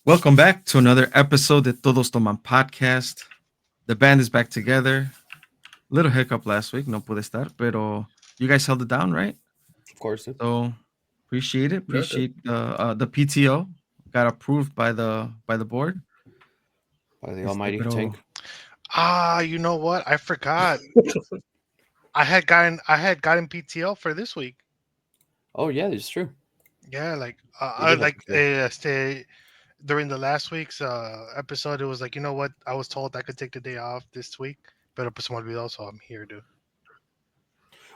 Welcome back to another episode of Todos Toman podcast. The band is back together. Little hiccup last week, no pude estar, pero you guys held it down, right? Of course, dude. So appreciate it. Yeah, dude. Appreciate the PTO got approved by the board. By the almighty Pero tank. You know what? I forgot. I had gotten PTO for this week. Oh yeah, it's true. Yeah, like You I did have like PTO. during the last week's episode, it was like, you know what? I was told I could take the day off this week, pero pues se me olvidó, so I'm here, dude.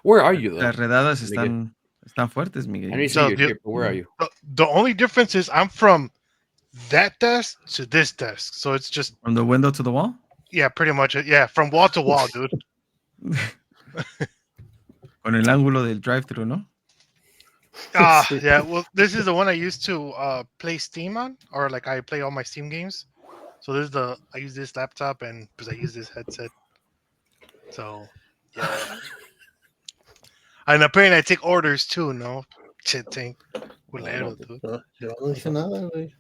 Where are you though? las redadas Miguel? están fuertes, I know you Miguel. say So you're here, but where are you? the only difference is I'm from that desk to this desk, so it's just From the window to the wall. yeah, pretty much it. Yeah, from wall to wall, dude. Con el ángulo del drive-thru, ¿no? Yeah. Well, this is the one I used to play Steam on, or like I play all my Steam games. So this is I use this laptop and because I use this headset. So yeah. And apparently I take orders too, no? Shit thing. Culero, dude. Yo no dije nada, güey.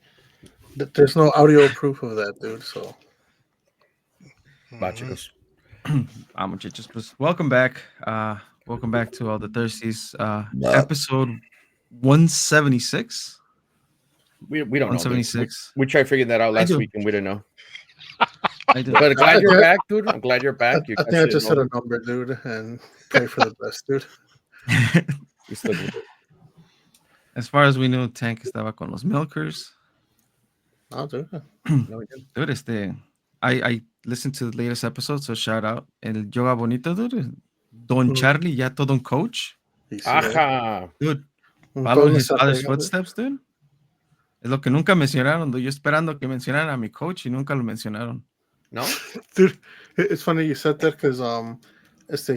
There's no audio proof of that, dude. So Va, Mhm. chicos. Muchachos, pues welcome back. Welcome back to all the thirsties. Yeah. Episode 176. We don't know. dude. 176. We tried figuring that out last do. week and we didn't know. I did. But glad you're back, dude. I'm glad you're back. You I guys think I didn't just know. said a number, dude, and pray for the best, dude. You stuck with it. As far as we knew, Tank estaba con los milkers. No, dude. No, we didn't. Dude, I listened to the latest episode, so shout out. El Yoga Bonito, dude. Don Mm. Charlie, ya todo un coach. Y sí, Ajá. Dude, un follow todo his father's estratega, dude. footsteps, dude. Es lo que nunca mencionaron, dude. Yo esperando que mencionaran a mi coach y nunca lo mencionaron. No? Dude, it's funny you said that because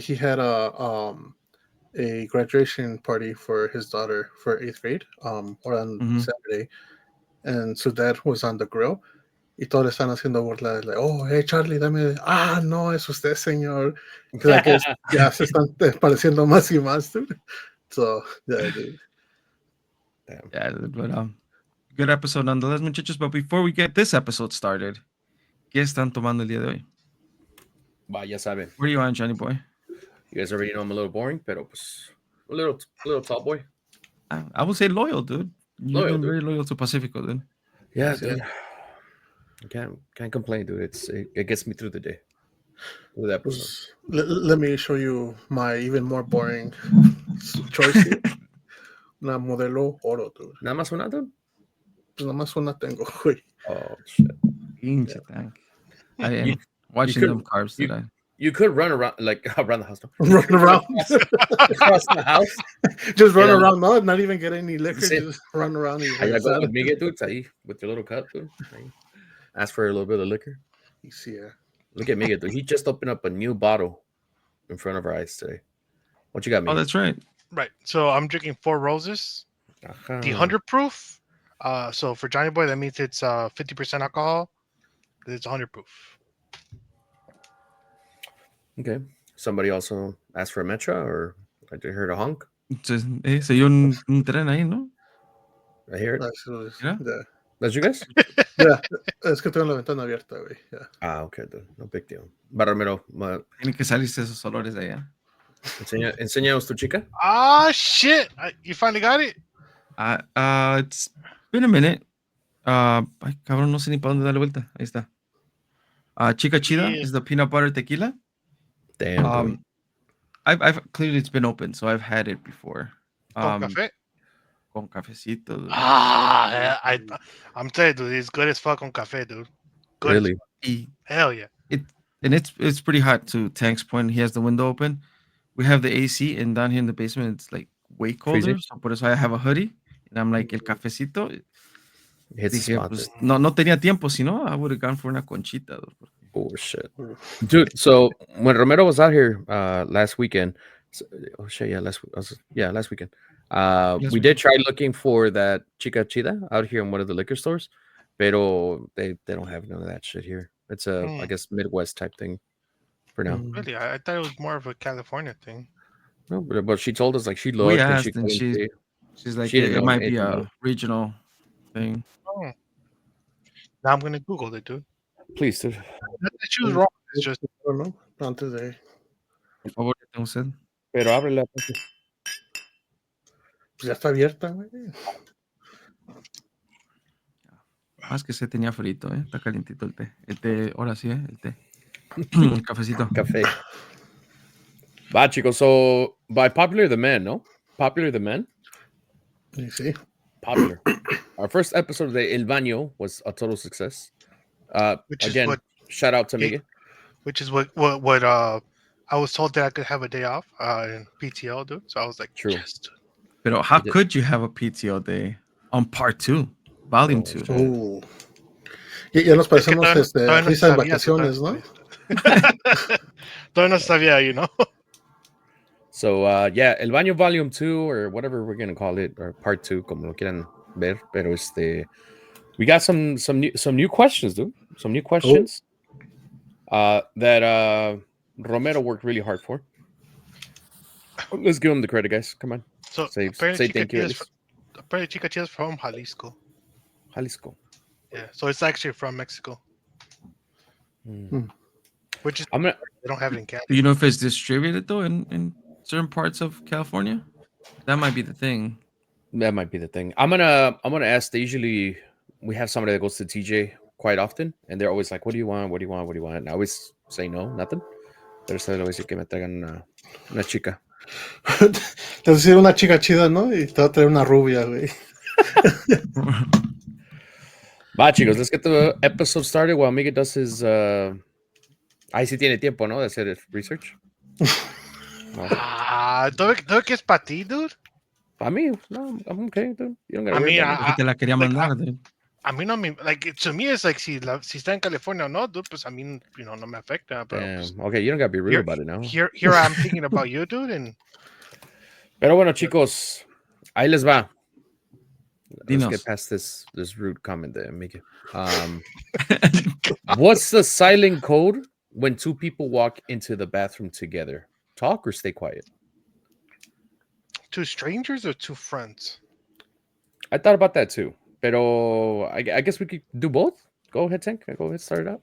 he had a graduation party for his daughter for 8th grade or on Mhm. Saturday, and so dad was on the grill. Y todos están haciendo burla, like, oh, hey Charlie, dame. Ah, no, es usted, señor. Because I guess ya se están pareciendo más y más, dude. So, yeah, dude. Damn. Yeah, dude, but good episode nonetheless, muchachos. But before we get this episode started, ¿qué están tomando el día de hoy? Va, ya saben. Where are you on, Johnny boy? You guys already know I'm a little boring, pero pues a little tall boy. I would say loyal, dude. You've Loyal, been dude. very loyal to Pacifico, dude. Yeah, Yes, dude. I can't complain, dude. It gets me through the day. With that episode. Let me show you my even more boring choice. Dude. Una modelo oro, dude. Nada más una, dude? Pues nada más una tengo, güey. Oh shit. Pinche Tank. I am You- watching could- them carbs you- today. You could run around like around the house. No? Run around. Across the house. Just run Yeah. around, not even get any liquor, Sí. just run around. Allá go with Miguel, dude. Ahí with your little cup, dude. Ahí. Ask for a little bit of liquor. Yeah. Look at Miguel, dude. He just opened up a new bottle in front of our eyes today. What you got, Oh, Miguel? that's right. Right. So I'm drinking Four Roses, Ajá. the 100 proof. So for Johnny Boy, that means it's 50% alcohol. It's 100 proof. Okay. Somebody also asked for a Metra, or I heard a honk. Se dio un tren ahí, ¿no? I hear it. Absolutely. Yeah. Yeah. That's you guys? Yeah. Es que tengo la ventana abierta, güey. Yeah. Ah, okay, dude. No big deal. Barramero, Tienen que salirse esos olores de allá. enséñanos tu chica. Ah, shit. You finally got it? It's been a minute. Ay, cabrón, no sé ni para dónde darle vuelta. Ahí está. Chica Chida Yeah. is the peanut butter tequila. Damn, dude. I've clearly it's been open, so I've had it before. Con café? Con cafecito. Dude. I'm telling you, dude, it's good as fuck on café, dude. Good. Really? Y- Hell yeah. And it's pretty hot to Tank's point. He has the window open. We have the AC, and down here in the basement, it's like way colder. Freezing. So por eso I have a hoodie. And I'm like, el cafecito. Hits the Dije, spot. pues, dude. no tenía tiempo, si no, I would have gone for una conchita. Dude. Oh shit, dude. So when Romero was out here last weekend, oh shit, yeah, last weekend. We did try looking for that Chica Chida out here in one of the liquor stores, pero they don't have none of that shit here. It's a I guess Midwest type thing for now. Really? I thought it was more of a California thing. No, but she told us like she looked We and asked, she and couldn't see. she's like, She didn't it know might be anything about a it. regional thing. Oh. Now I'm gonna Google it, dude. Please, dude. Not that she was wrong. It's just I don't know. Antes de. Por favor, tengo sed. Pero ábrela. Pues ya está abierta, güey. Más que se tenía frito, ¿eh? Está calientito el té. El té, ahora sí, ¿eh? El té. El cafecito. Café. Va, chicos. So, by popular demand, no? Popular demand? Y sí. Popular. Our first episode of the El Baño was a total success. which Again, is what shout out to Miguel. I was told that I could have a day off in PTO, dude. So I was like, True. yes, dude. Pero how You did. could you have a PTO day on part 2? Volume 2. Ya nos parecemos todavía no risa en sabía, vacaciones, ¿no? Todavía no sabía, you know. So, yeah, El Baño Volume 2, or whatever we're going to call it, or Part 2, como lo quieran ver. Pero we got some new questions, dude. Some new questions that Romero worked really hard for. Let's give him the credit, guys. Come on. So Say apparently thank you. apparently Chica Chia's from Jalisco. Jalisco. Yeah, so it's actually from Mexico, which is I'm gonna. they don't have it in Canada. Do you know if it's distributed though in certain parts of California? That might be the thing. That might be the thing. I'm gonna ask. They usually we have somebody that goes to TJ quite often, and they're always like, "What do you want? What do you want? What do you want?" And I always say no, nothing. Pero se le voy a decir que me traigan una chica. Te voy a decir una chica chida, ¿no? Y te va a traer una rubia, güey. Va, chicos, let's get the episode started while Miguel does his. Ahí sí tiene tiempo, ¿no? De hacer el research. No. ¿Todo que es para ti, dude? Para mí, no, I'm okay, dude. You don't gotta I worry mean, about it. Porque te la quería like, mandar. dude. a mí no me, like, to me it's like si está en California o no, dude, pues a mí, you know, no me afecta, pero pues, Damn. Okay, you don't gotta be rude here- about it now. here I'm thinking about you, dude, and Pero bueno, chicos, ahí les va. Let's Dinos. get past this rude comment there, Miguel. What's the silent code when two people walk into the bathroom together? Talk or stay quiet? two strangers or two friends? I thought about that too. Pero I guess we could do both. Go ahead, Tank. Go ahead, start it out.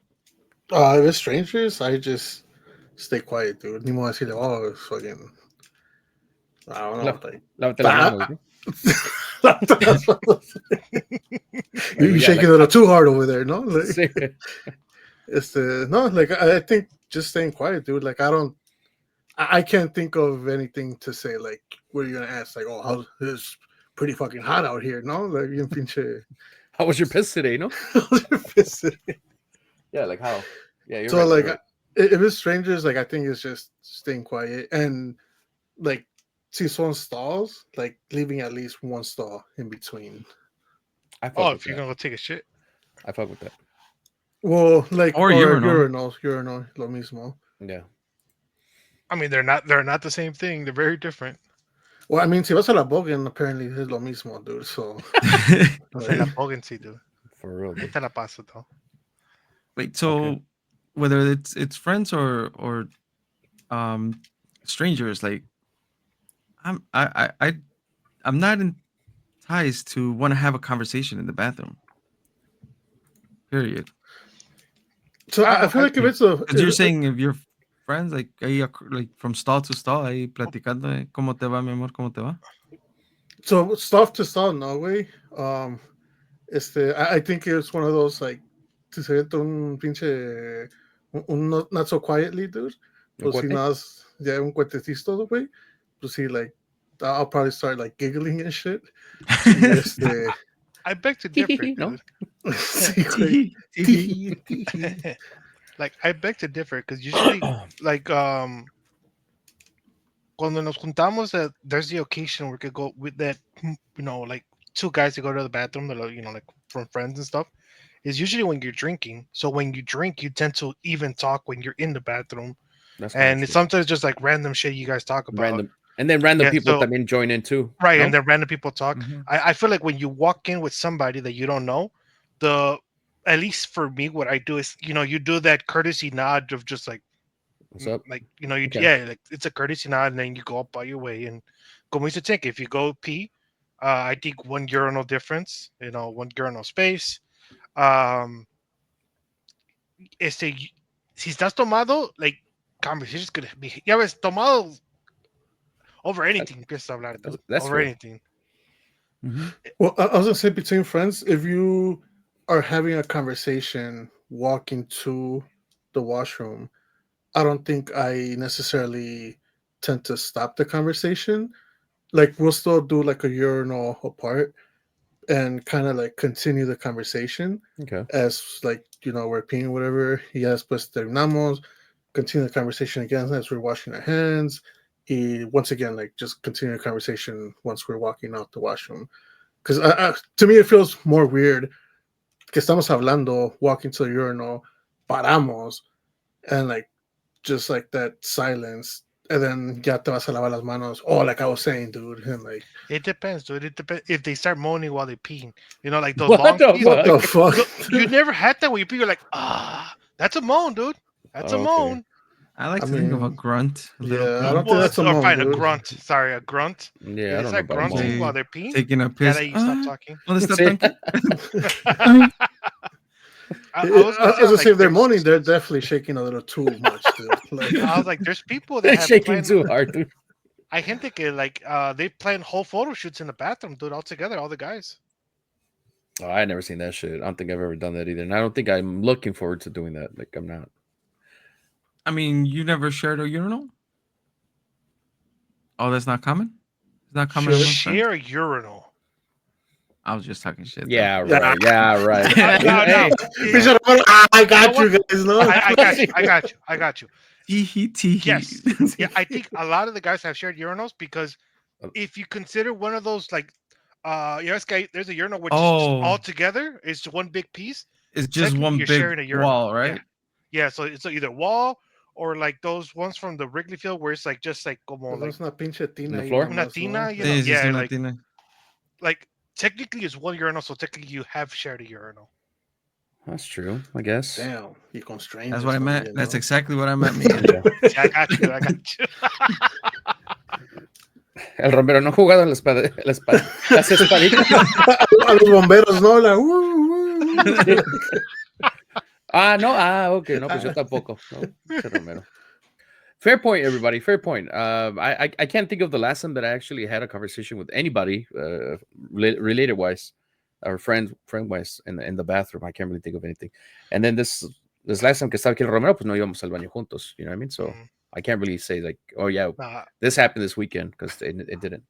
If it's strangers, I just stay quiet, dude. Ni modo decirle, oh, it's fucking. I don't know. Lávate las manos, ¿no? You shaking it too hard over there, no? Like, Sí. no, like I think just staying quiet, dude. Like I can't think of anything to say. Like, what are you gonna ask? Like, oh, it's pretty fucking hot out here, no? Like, you pinche. How was your piss today, no? Pissed. Yeah, like how? Yeah, you're So right, like, you're right. if it's strangers, like I think it's just staying quiet and like see someone stalls, like leaving at least one stall in between. I fuck Oh, with if you're that. gonna go take a shit. I fuck with that. Well, like Or urinal. urinal, lo mismo. Yeah. I mean, they're not the same thing. They're very different. Well, I mean, si vas a la Bogan, apparently es lo mismo, dude. So Se la pongan, sí, dude. For real. Ahí Dude. te la paso, though. Wait, so Okay. whether it's friends or strangers, like I'm not enticed to want to have a conversation in the bathroom. Period. So I feel like if it's a, Because you're saying if you're friends, like ahí, like from stall to stall, ahí platicando, ¿cómo te va, mi amor? ¿Cómo te va? so stuff to stall, no way. I think it's one of those like to say it un pinche un not so quietly, dude. Un Pues si cuate? nada, ya un cuetecito, güey. Pues sí, like I'll probably start like giggling and shit. I beg to differ, dude. No? Sí, güey. Like, I beg to differ because usually, like, cuando nos juntamos, there's the occasion where we could go with that, you know, like two guys to go to the bathroom, you know, like from friends and stuff. Is usually when you're drinking. So when you drink, you tend to even talk when you're in the bathroom, That's and true. it's sometimes just like random shit you guys talk about. Random. And then random Yeah, people so- that then join in too. Right, no? and then random people talk. Mhm. I feel like when you walk in with somebody that you don't know, at least for me, what I do is, you know, you do that courtesy nod of just like, What's up? like, you know, Okay. yeah, like it's a courtesy nod, and then you go up by your way. And como dice Tink, if you go pee, I think one urinal difference, you know, one urinal space. si estás tomado, like, conversation's gonna be, ya ves, tomado over anything, empiezas a hablar, dude. That's Over fair. anything. Well, I was gonna say between friends, if you are having a conversation walking to the washroom, I don't think I necessarily tend to stop the conversation. Like we'll still do like a urinal apart and kind of like continue the conversation Okay. as like we're peeing whatever. Yes, pues terminamos. Continue the conversation again as we're washing our hands. Y once again, like just continue the conversation once we're walking out the washroom. Because to me, it feels more weird que estamos hablando, walking to the urinal, paramos, and like just like that silence, and then ya te vas a lavar las manos. Oh, like I was saying, dude, and like It depends, dude. It depends if they start moaning while they're peeing. Like those What long the pees. what the fuck? fuck? You never had that when you pee. You're like, that's a moan, dude. That's a Okay. moan. I like I to think of a mean, grunt, a little yeah, I grunt. don't think that's a Or moan, fine, a dude. grunt. Sorry, a grunt. Yeah, I They don't know start about grunting moan. while they're peeing. Taking a Yeah, piss. that you stop talking. ¿Dónde está Sí. el tanque? I was gonna say, say if they're there's- moaning, they're definitely shaking a little too much, dude. Like, I was like, there's people that They're have shaking planned. too hard, dude. I gente que like they plan whole photo shoots in the bathroom, dude, all together, all the guys. Oh, I never seen that shit. I don't think I've ever done that either, and I don't think I'm looking forward to doing that. Like I'm not. I mean, you never shared a urinal? Oh, that's not common? It's not common amongst friends? Share a urinal. I was just talking shit. Yeah, right. Yeah, right. No. Hey, I got you guys, no? I got you. Tee tee. Yes. Yeah, I think a lot of the guys have shared urinals because if you consider one of those like there's a urinal which is just all together, it's one big piece. It's just Technically, one you're sharing a big urinal. wall, right? Yeah, so it's either wall or like those ones from the Wrigley Field where it's like just like como Pues like es una pinche tina the ahí floor? una nomás, tina, ¿no? you know? Sí, sí, Yeah, sí, una tina. like technically it's one urinal, so technically you have shared a urinal. that's true. I guess. Damn, y con strangers That's what I meant. también, That's ¿no? exactly what I meant, Miguel. Yeah. See, I got you. El Romero no ha jugado en las espaditas. A los bomberos, ¿no? La, No. Okay. No, pues yo tampoco. No, pinche Romero. Fair point, everybody. Fair point. I can't think of the last time that I actually had a conversation with anybody, related wise, or friend wise in the bathroom. I can't really think of anything. And then this last time que estaba aquí el Romero, pues no íbamos al baño juntos. You know what I mean? So I can't really say like, oh yeah, this happened this weekend because it didn't.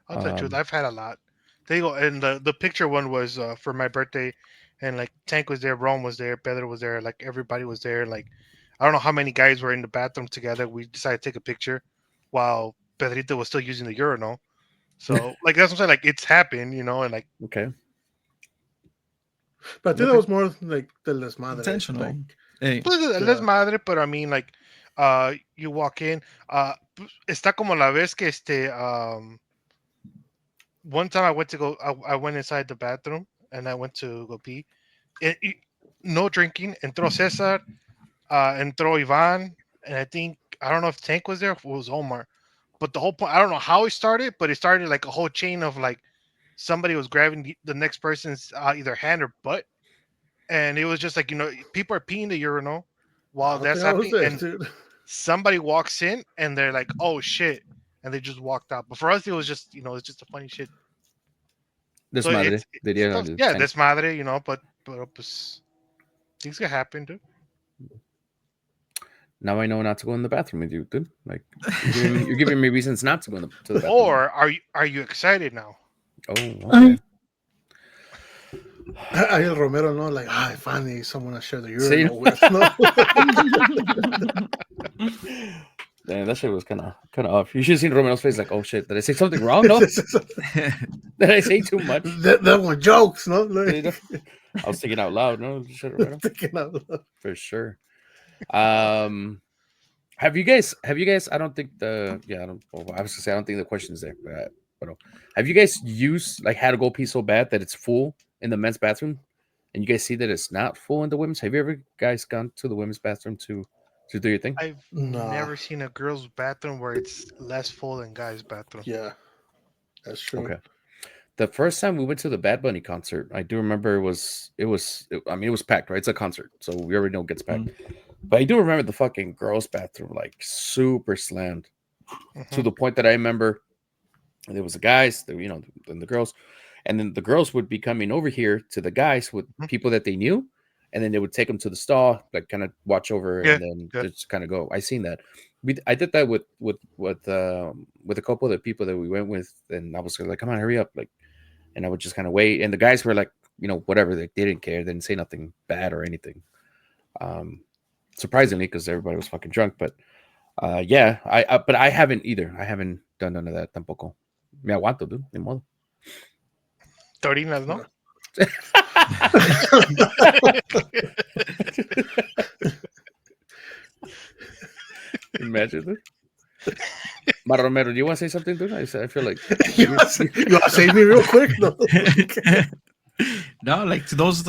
I'll tell you the truth. I've had a lot. There you go. And the picture one was for my birthday, and like Tank was there, Rome was there, Pedro was there, like everybody was there. Like I don't know how many guys were in the bathroom together. We decided to take a picture while Pedrito was still using the urinal. So like that's what I'm saying. Like it's happened, you know, and like Okay. But I think that was more like del desmadre. Intentional. Like, Hey, les madre, but I mean like you walk in, está como la vez que one time I went to go, I went inside the bathroom and I went to go pee. No drinking. Entró Cesar, entró Ivan, and I don't know if Tank was there or if it was Omar. But the whole point, I don't know how it started, but it started like a whole chain of like somebody was grabbing the next person's either hand or butt. And it was just like, people are peeing the urinal while that's happening. And dude. somebody walks in and they're like, oh shit. And they just walked out. But for us, it was just, it's just a funny shit. Desmadre. Yeah, desmadre, but pues, things can happen, dude. Now I know not to go in the bathroom with you, dude. Like you're giving me reasons not to go to the bathroom. Or are you excited now? Oh, okay. Ahí el Romero, no, like, finally someone I share the urinal with. No? Damn, that shit was kind of off. You should have seen Romero's face, like, oh shit, did I say something wrong? No, did I say too much? That one jokes, no? Like, I was thinking out loud, no, shit, Romero. thinking out loud. For sure. Have you guys? I don't think I was gonna say I don't think the question is there, but have you guys had to go pee so bad that it's full in the men's bathroom, and you guys see that it's not full in the women's? Have you ever guys gone to the women's bathroom to do your thing? I've never seen a girl's bathroom where it's less full than guys' bathroom. Yeah, that's true. Okay. the first time we went to the Bad Bunny concert, I do remember it was packed, right? It's a concert, so we already know it gets packed. But I do remember the fucking girls' bathroom like super slammed to the point that I remember there was the guys, then the girls, and then the girls would be coming over here to the guys with people that they knew, and then they would take them to the stall, like kind of watch over, and then just kind of go. I seen that. I did that with a couple of the people that we went with, and I was like, "Come on, hurry up!" Like, and I would just kind of wait, and the guys were like, whatever, they didn't care, they didn't say nothing bad or anything. Surprisingly, because everybody was fucking drunk, but yeah, but I haven't either. I haven't done none of that tampoco. Me aguanto, dude. Ni modo. Torinas, ¿no? Imagine that. Mar Romero, do you want to say something, dude? I feel like you want to save me real quick? No, no, like those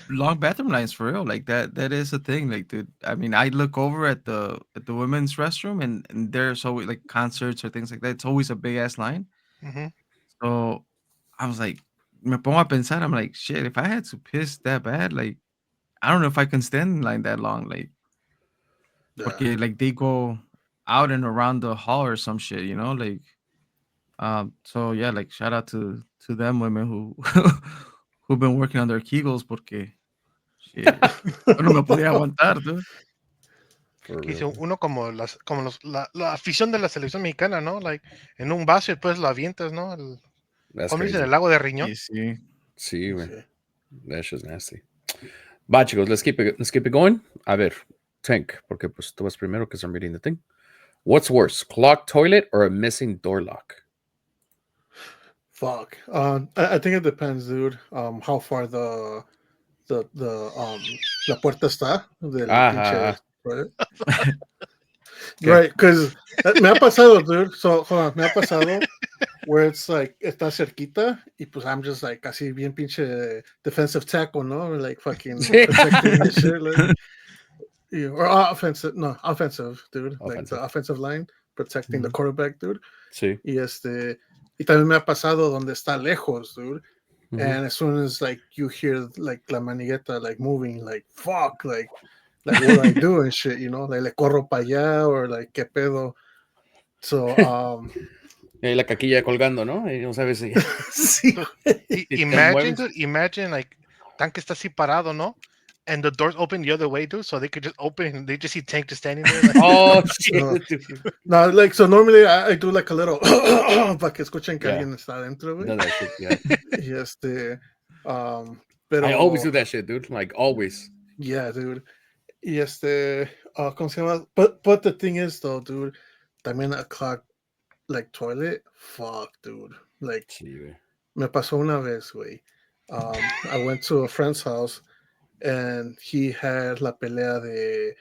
long bathroom lines for real. Like that is a thing. Like, dude, I mean, I look over at the women's restroom, and there's always like concerts or things like that. It's always a big ass line. So I was like, me pongo a pensar. I'm like, shit. If I had to piss that bad, like, I don't know if I can stand in line that long. Like, okay, like they go out and around the hall or some shit, like. So yeah, like shout out to them women who've been working on their Kegels porque shit, yo no me podía aguantar, dude. Dice uno como la afición de la selección mexicana, ¿no? Like en un vaso y después lo avientas, ¿no? ¿Cómo dicen? El lago de riñón. Sí, güey. That shit's nasty. Va, chicos, let's keep it going. A ver, Tank, porque pues tú vas primero because I'm reading the thing. What's worse, clogged toilet or a missing door lock? Fuck. I think it depends, dude. How far la puerta está del pinche, right? Because me ha pasado, dude. So hold on, me ha pasado where it's like está cerquita y pues I'm just like así bien pinche defensive tackle, no? Like fucking protecting this shit, like, or offensive, dude. Offensive. Like the offensive line protecting the quarterback, dude. Sí. Y también me ha pasado donde está lejos, dude. And as soon as like you hear like la manigueta like moving, like fuck, like what do I do and shit, like le corro para allá or like qué pedo. So la caquilla colgando, ¿no? Y no sabes si. Sí. Imagine like Tank está así parado, ¿no? And the doors open the other way, dude, so they could just open and they just see Tank just standing there. Like, oh shit. No, like so normally I do like a little para que escuchen que alguien está adentro, güey. No, that shit, yeah. Y pero I always do that shit, dude. Like always. Yeah, dude. Y ¿cómo se llama? But the thing is though, dude, también a clogged like toilet, fuck, dude. Like me pasó una vez, güey. I went to a friend's house and he had la pelea de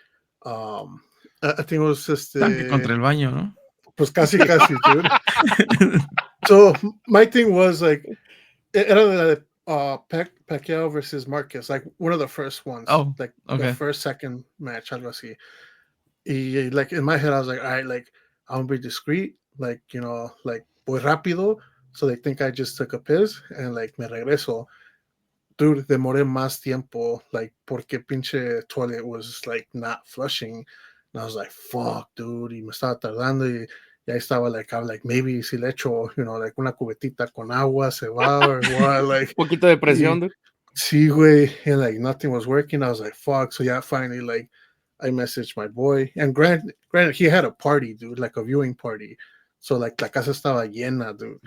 I think it was contra el baño, ¿no? Pues casi, dude. So my thing was like era de Pacquiao versus Marquez, like one of the first ones. Oh, like okay. The first, second match, algo así. Y like in my head, I was like, all right, like I'm gonna be discreet, like like voy rápido, so they think I just took a piss, and like me regreso. Dude, demoré más tiempo, like porque pinche toilet was like not flushing, and I was like, fuck, dude, y me estaba tardando y ahí estaba like, I'm like, maybe si le echo, like una cubetita con agua se va or what, like poquito de presión, dude. Sí, güey, and like nothing was working. I was like, fuck. So yeah, finally, like I messaged my boy, and granted, he had a party, dude, like a viewing party. So like la casa estaba llena, dude.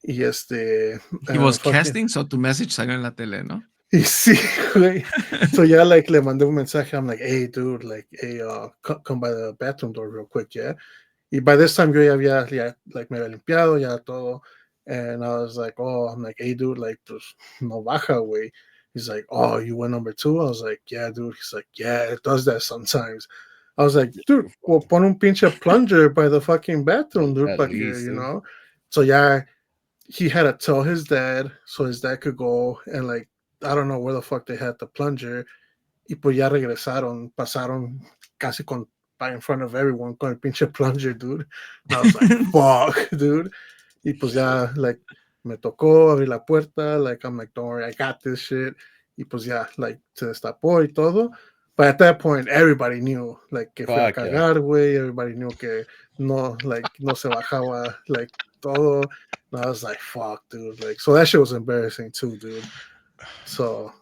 Y he was casting, so tu message salió en la tele, ¿no? Y sí, güey. So yeah, like le mandé un mensaje. I'm like, hey, dude, like, hey, come by the bathroom door real quick, yeah. Y by this time yo ya like me había limpiado ya todo, and I was like, oh, I'm like, hey, dude, like, pues no baja, güey. He's like, oh, you went number 2? I was like, yeah, dude. He's like, yeah, it does that sometimes. I was like, dude, well, pon un pinche plunger by the fucking bathroom, dude, para que, So yeah, he had to tell his dad so his dad could go and like, I don't know where the fuck they had the plunger. Y pues ya regresaron, pasaron casi in front of everyone con el pinche plunger, dude. And I was like, fuck, dude. Y pues ya, like, Me tocó abrir la puerta, like, I'm like, don't worry, I got this shit. Y pues ya, like, se destapó y todo. But at that point, everybody knew, like, que fui a Fuck yeah. cagar, güey. Everybody knew que no, like, no se bajaba, like, todo. And I was like, fuck, dude. Like, so that shit was embarrassing too, dude. So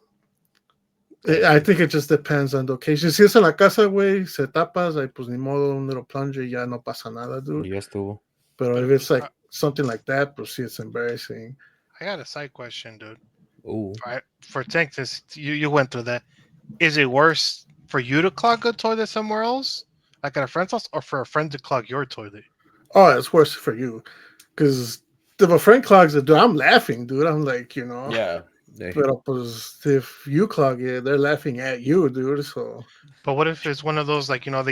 I think it just depends on the occasion. Si es en la casa, güey, se tapas, ahí pues ni modo, un little plunger, ya no pasa nada, dude. Ya estuvo. But if it's like something like that, pues sí, it's embarrassing. I got a side question, dude. Ooh. For Texas, you went through that. Is it worse for you to clog a toilet somewhere else, like at a friend's house, or for a friend to clog your toilet? Oh, it's worse for you. Because if a friend clogs it, dude, I'm laughing, dude. I'm like, you know. Yeah. Pero pues if you clog it, they're laughing at you, dude. So. But what if it's one of those, like, you know,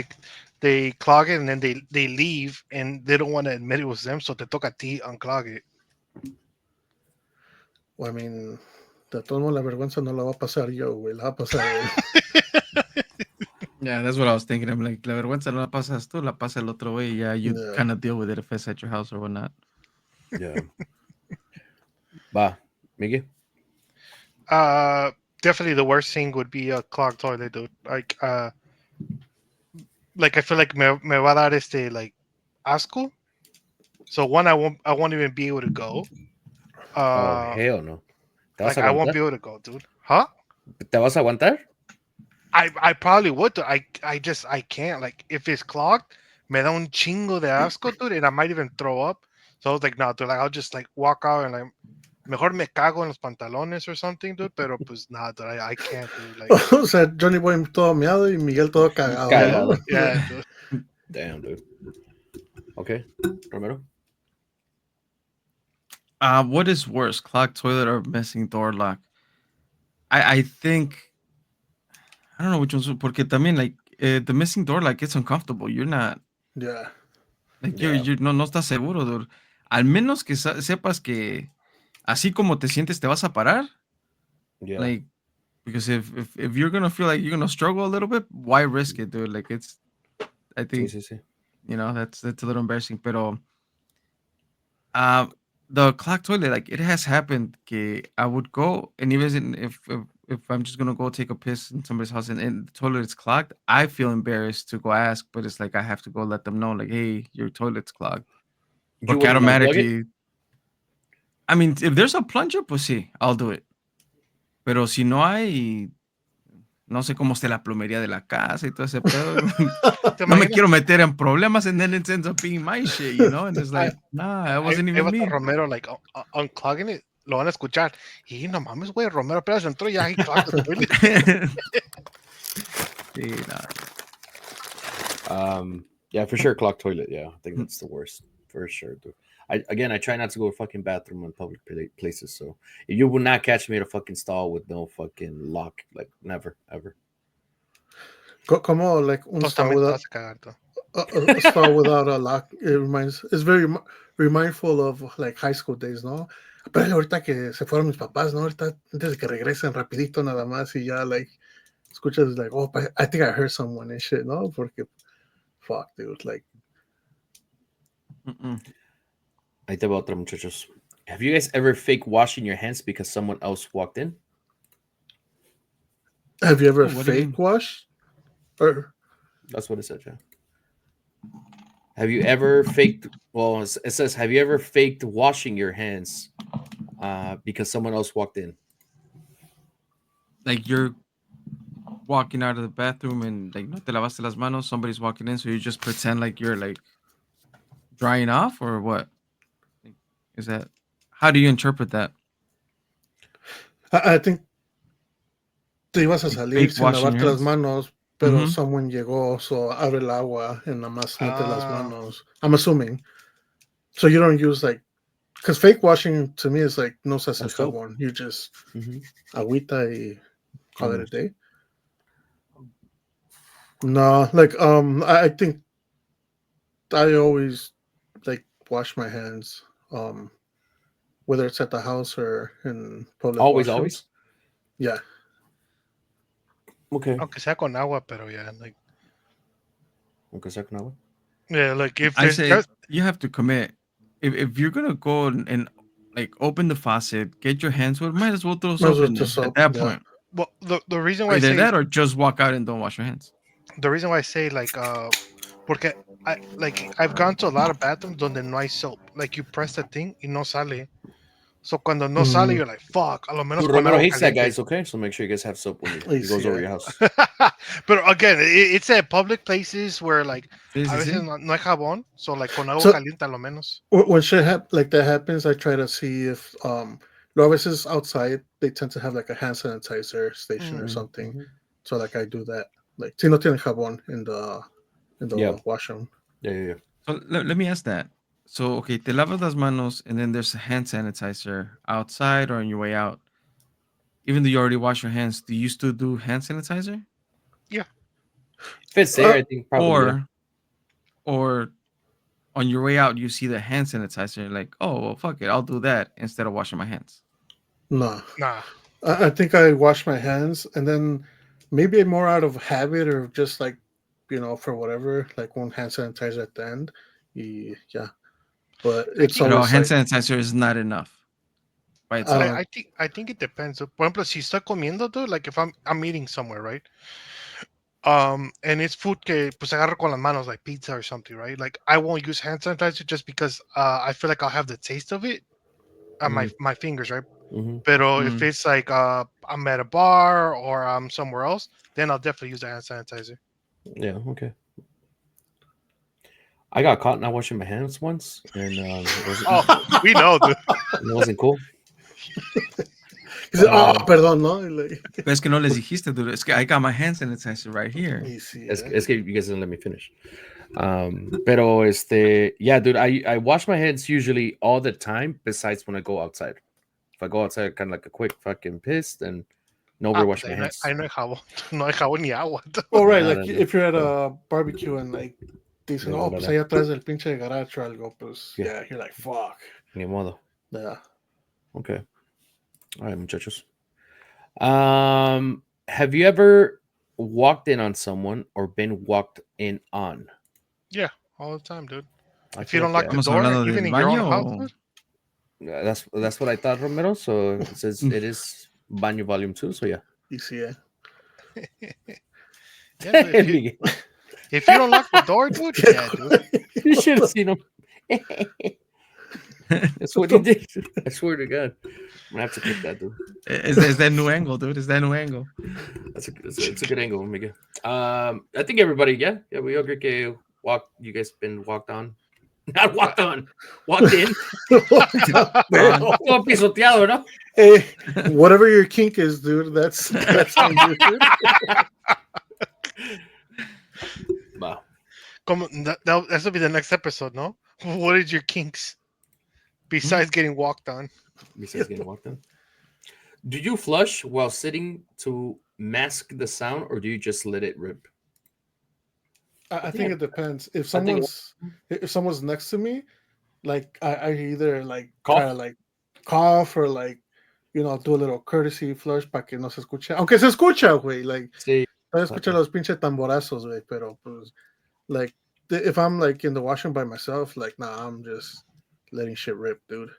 they clog it and then they leave and they don't want to admit it was them, so te toca a ti unclog it. Well, I mean, de todos modos la vergüenza no la va a pasar yo, güey. La va a pasar él. Yeah, that's what I was thinking. I'm like, la vergüenza no la pasas tú, la pasa el otro way. Yeah, you kind of deal with it if it's at your house or whatnot. Yeah. Va, Miggy? Definitely the worst thing would be a clogged toilet, dude. Like I feel like me va a dar like asco. So one, I won't even be able to go. Oh, hell no. Like I won't be able to go, dude. Huh? ¿Te vas a aguantar? I probably would. Dude. I can't. Like if it's clogged, me da un chingo de asco, dude, and I might even throw up. So I was like, no, dude. Like I'll just like walk out and like, mejor me cago en los pantalones or something, dude. Pero pues nada, dude. I can't, dude. Like, O sea, Johnny Boy todo meado y Miguel todo cagado. Cagado. ¿No? yeah, dude. Damn, dude. Okay, Romero? What is worse, clogged toilet or missing door lock? I think I don't know which one's porque también like the missing door lock, it's uncomfortable. You're not Yeah. like you're no estás seguro, dude. Al menos que sepas que así como te sientes te vas a parar. Yeah. Like because if you're gonna feel like you're gonna struggle a little bit, why risk it, dude? Like I think Sí. you know that's a little embarrassing. Pero the clogged toilet, like it has happened que I would go and even if I'm just gonna go take a piss in somebody's house and the toilet is clogged, I feel embarrassed to go ask, but it's like I have to go let them know, like, hey, your toilet's clogged. You Porque wouldn't unplug it? automatically, I mean, if there's a plunger, pues sí, I'll do it. Pero si no hay, no sé cómo esté la plomería de la casa y todo ese pedo. No me quiero meter en problemas and then it ends up being my shit, you know? And it's like, nah, that wasn't even me. Romero, like, unclogging it, lo van a escuchar. Y no mames, güey, Romero apenas entró ya he clogged the toilet. Sí, nah. Yeah, for sure, clogged toilet. Yeah, I think that's the worst. For sure, dude. I try not to go to fucking bathroom in public places. So you will not catch me at a fucking stall with no fucking lock. Like never, ever. Como like un stall without a lock. It's very remindful of like high school days, ¿no? Pero ahorita que se fueron mis papás, ¿no? Ahorita antes de que regresen rapidito nada más y ya like escuchas like, oh, I think I heard someone and shit, ¿no? Porque fuck, dude, like. Ahí te va otra, muchachos. Have you guys ever fake washing your hands because someone else walked in? Have you ever fake washed? Or that's what it said, yeah. Have you ever faked? Well, it says, have you ever faked washing your hands because someone else walked in? Like you're walking out of the bathroom and like no te lavaste las manos, somebody's walking in, so you just pretend like you're like drying off or what? Is that how do you interpret that? I think te ibas a salir sin lavarte las manos, pero someone llegó, so abre el agua and nada más mete las manos. I'm assuming. So you don't use like, because fake washing to me is like no se hace jabón. You just agüita y call it a day. No, like I think I always like wash my hands, whether it's at the house or in public. Always. Yeah. Okay. Aunque sea con agua, pero yeah, like. Aunque sea con agua. Yeah, like if I say you have to commit. If you're gonna go and like open the faucet, get your hands wet. Might as well throw Might as soap well in there just at soap. that Yeah. point. Well, the reason why I Either say that or just walk out and don't wash your hands. the reason why I say like porque I've gone to a lot of bathrooms donde no hay soap. Like you press the thing y no sale. So cuando no sale, you're like, fuck, a lo menos Dude, con Romero agua hates that, caliente. guys. Okay, so make sure you guys have soap when Y he goes sí, over your house. But again, it's at public places where like Sí, a sí, veces sí. no hay jabón, so like con agua So caliente a lo menos. when shit like that happens, I try to see if no, this is outside. They tend to have like a hand sanitizer station or Mm. something. Mm-hmm. So like I do that. Like si no tiene jabón in Yeah. the washroom. Yeah. So let me ask that. So okay, te lavas las manos, and then there's a hand sanitizer outside or on your way out. Even though you already wash your hands, do you still do hand sanitizer? Yeah. If it's there, I think probably, yeah. Or on your way out, you see the hand sanitizer, you're like, oh well, fuck it, I'll do that instead of washing my hands. No. Nah. I think I wash my hands and then maybe more out of habit or just like, for whatever, like one hand sanitizer at the end. Yeah. But I it's think But always hand like, sanitizer is not enough by I itself. don't I think it depends. Por ejemplo, si estoy comiendo, dude, like if I'm eating somewhere, right? And it's food que pues agarro con las manos, like pizza or something, right? Like I won't use hand sanitizer just because I feel like I'll have the taste of it on my fingers, right? Mm-hmm. Pero if Mm. it's like I'm at a bar or I'm somewhere else, then I'll definitely use the hand sanitizer. Yeah, okay. I got caught not washing my hands once, and Oh, we know, dude. it wasn't cool. He said, oh, perdón, no. Like, Pero es que no les dijiste, dude. Es que I got my hand sanitizer right here. easy, Es que you guys didn't let me finish. Pero yeah, dude, I wash my hands usually all the time, besides when I go outside. If I go outside, kind of like a quick fucking piss, then nobody wash my hands. Ahí no hay jabón. No hay jabón ni agua. Oh, right. No, Like no. if you're at a barbecue and like dicen, Yeah, oh, no, pues no. allá atrás del pinche garage o algo, pues Yeah. yeah, you're like, fuck. Ni modo. Yeah. Okay. All right, muchachos. Have you ever walked in on someone or been walked in on? Yeah, all the time, dude. I If you feel don't like, lock the Estamos door, hablando even del in your own baño. house, O... dude. That's what I thought, Romero. So it says it is Baño Volume 2. So yeah. Easy, yeah. Yeah, dude, if you don't lock the door, dude, yeah, dude. You should have seen him. That's what he did. I swear to God. I'm gonna have to click that, dude. Is that new angle, dude? Is that new angle? It's a good angle, Miguel. I think everybody, yeah, we agree. You guys been walked on, not walked on, walked in. Todo pisoteado, ¿no? Hey, whatever your kink is, dude, that's on you, dude. Wow. That will be the next episode, no? What is your kinks besides getting walked on? Besides getting walked on, do you flush while sitting to mask the sound, or do you just let it rip? I think it depends. If someone's next to me, like I either like try to like cough or like do a little courtesy flush para que no se escuche. Aunque se escucha, güey. Like Sí. no se escucha los pinches tamborazos, güey. Pero pues, like if I'm like in the washroom by myself, like nah, I'm just letting shit rip, dude.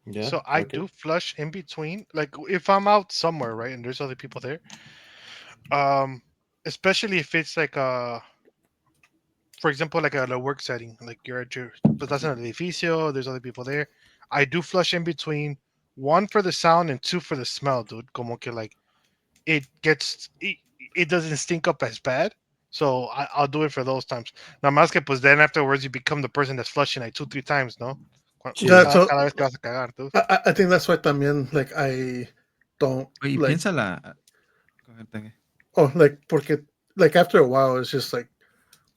Yeah. So I do flush in between. Like if I'm out somewhere, right, and there's other people there. Especially if it's like for example, like a work setting, like you're at your estás en el edificio, there's other people there. I do flush in between, one for the sound and two for the smell, dude. Como que like it doesn't stink up as bad. So I'll do it for those times. Nada más que pues then afterwards you become the person that's flushing like 2-3 times, no? Yeah, so Cada vez que vas a cagar, dude. I think that's why también like I don't Oye, like. piénsala. Go ahead, Tangue. Oh, like porque like after a while it's just like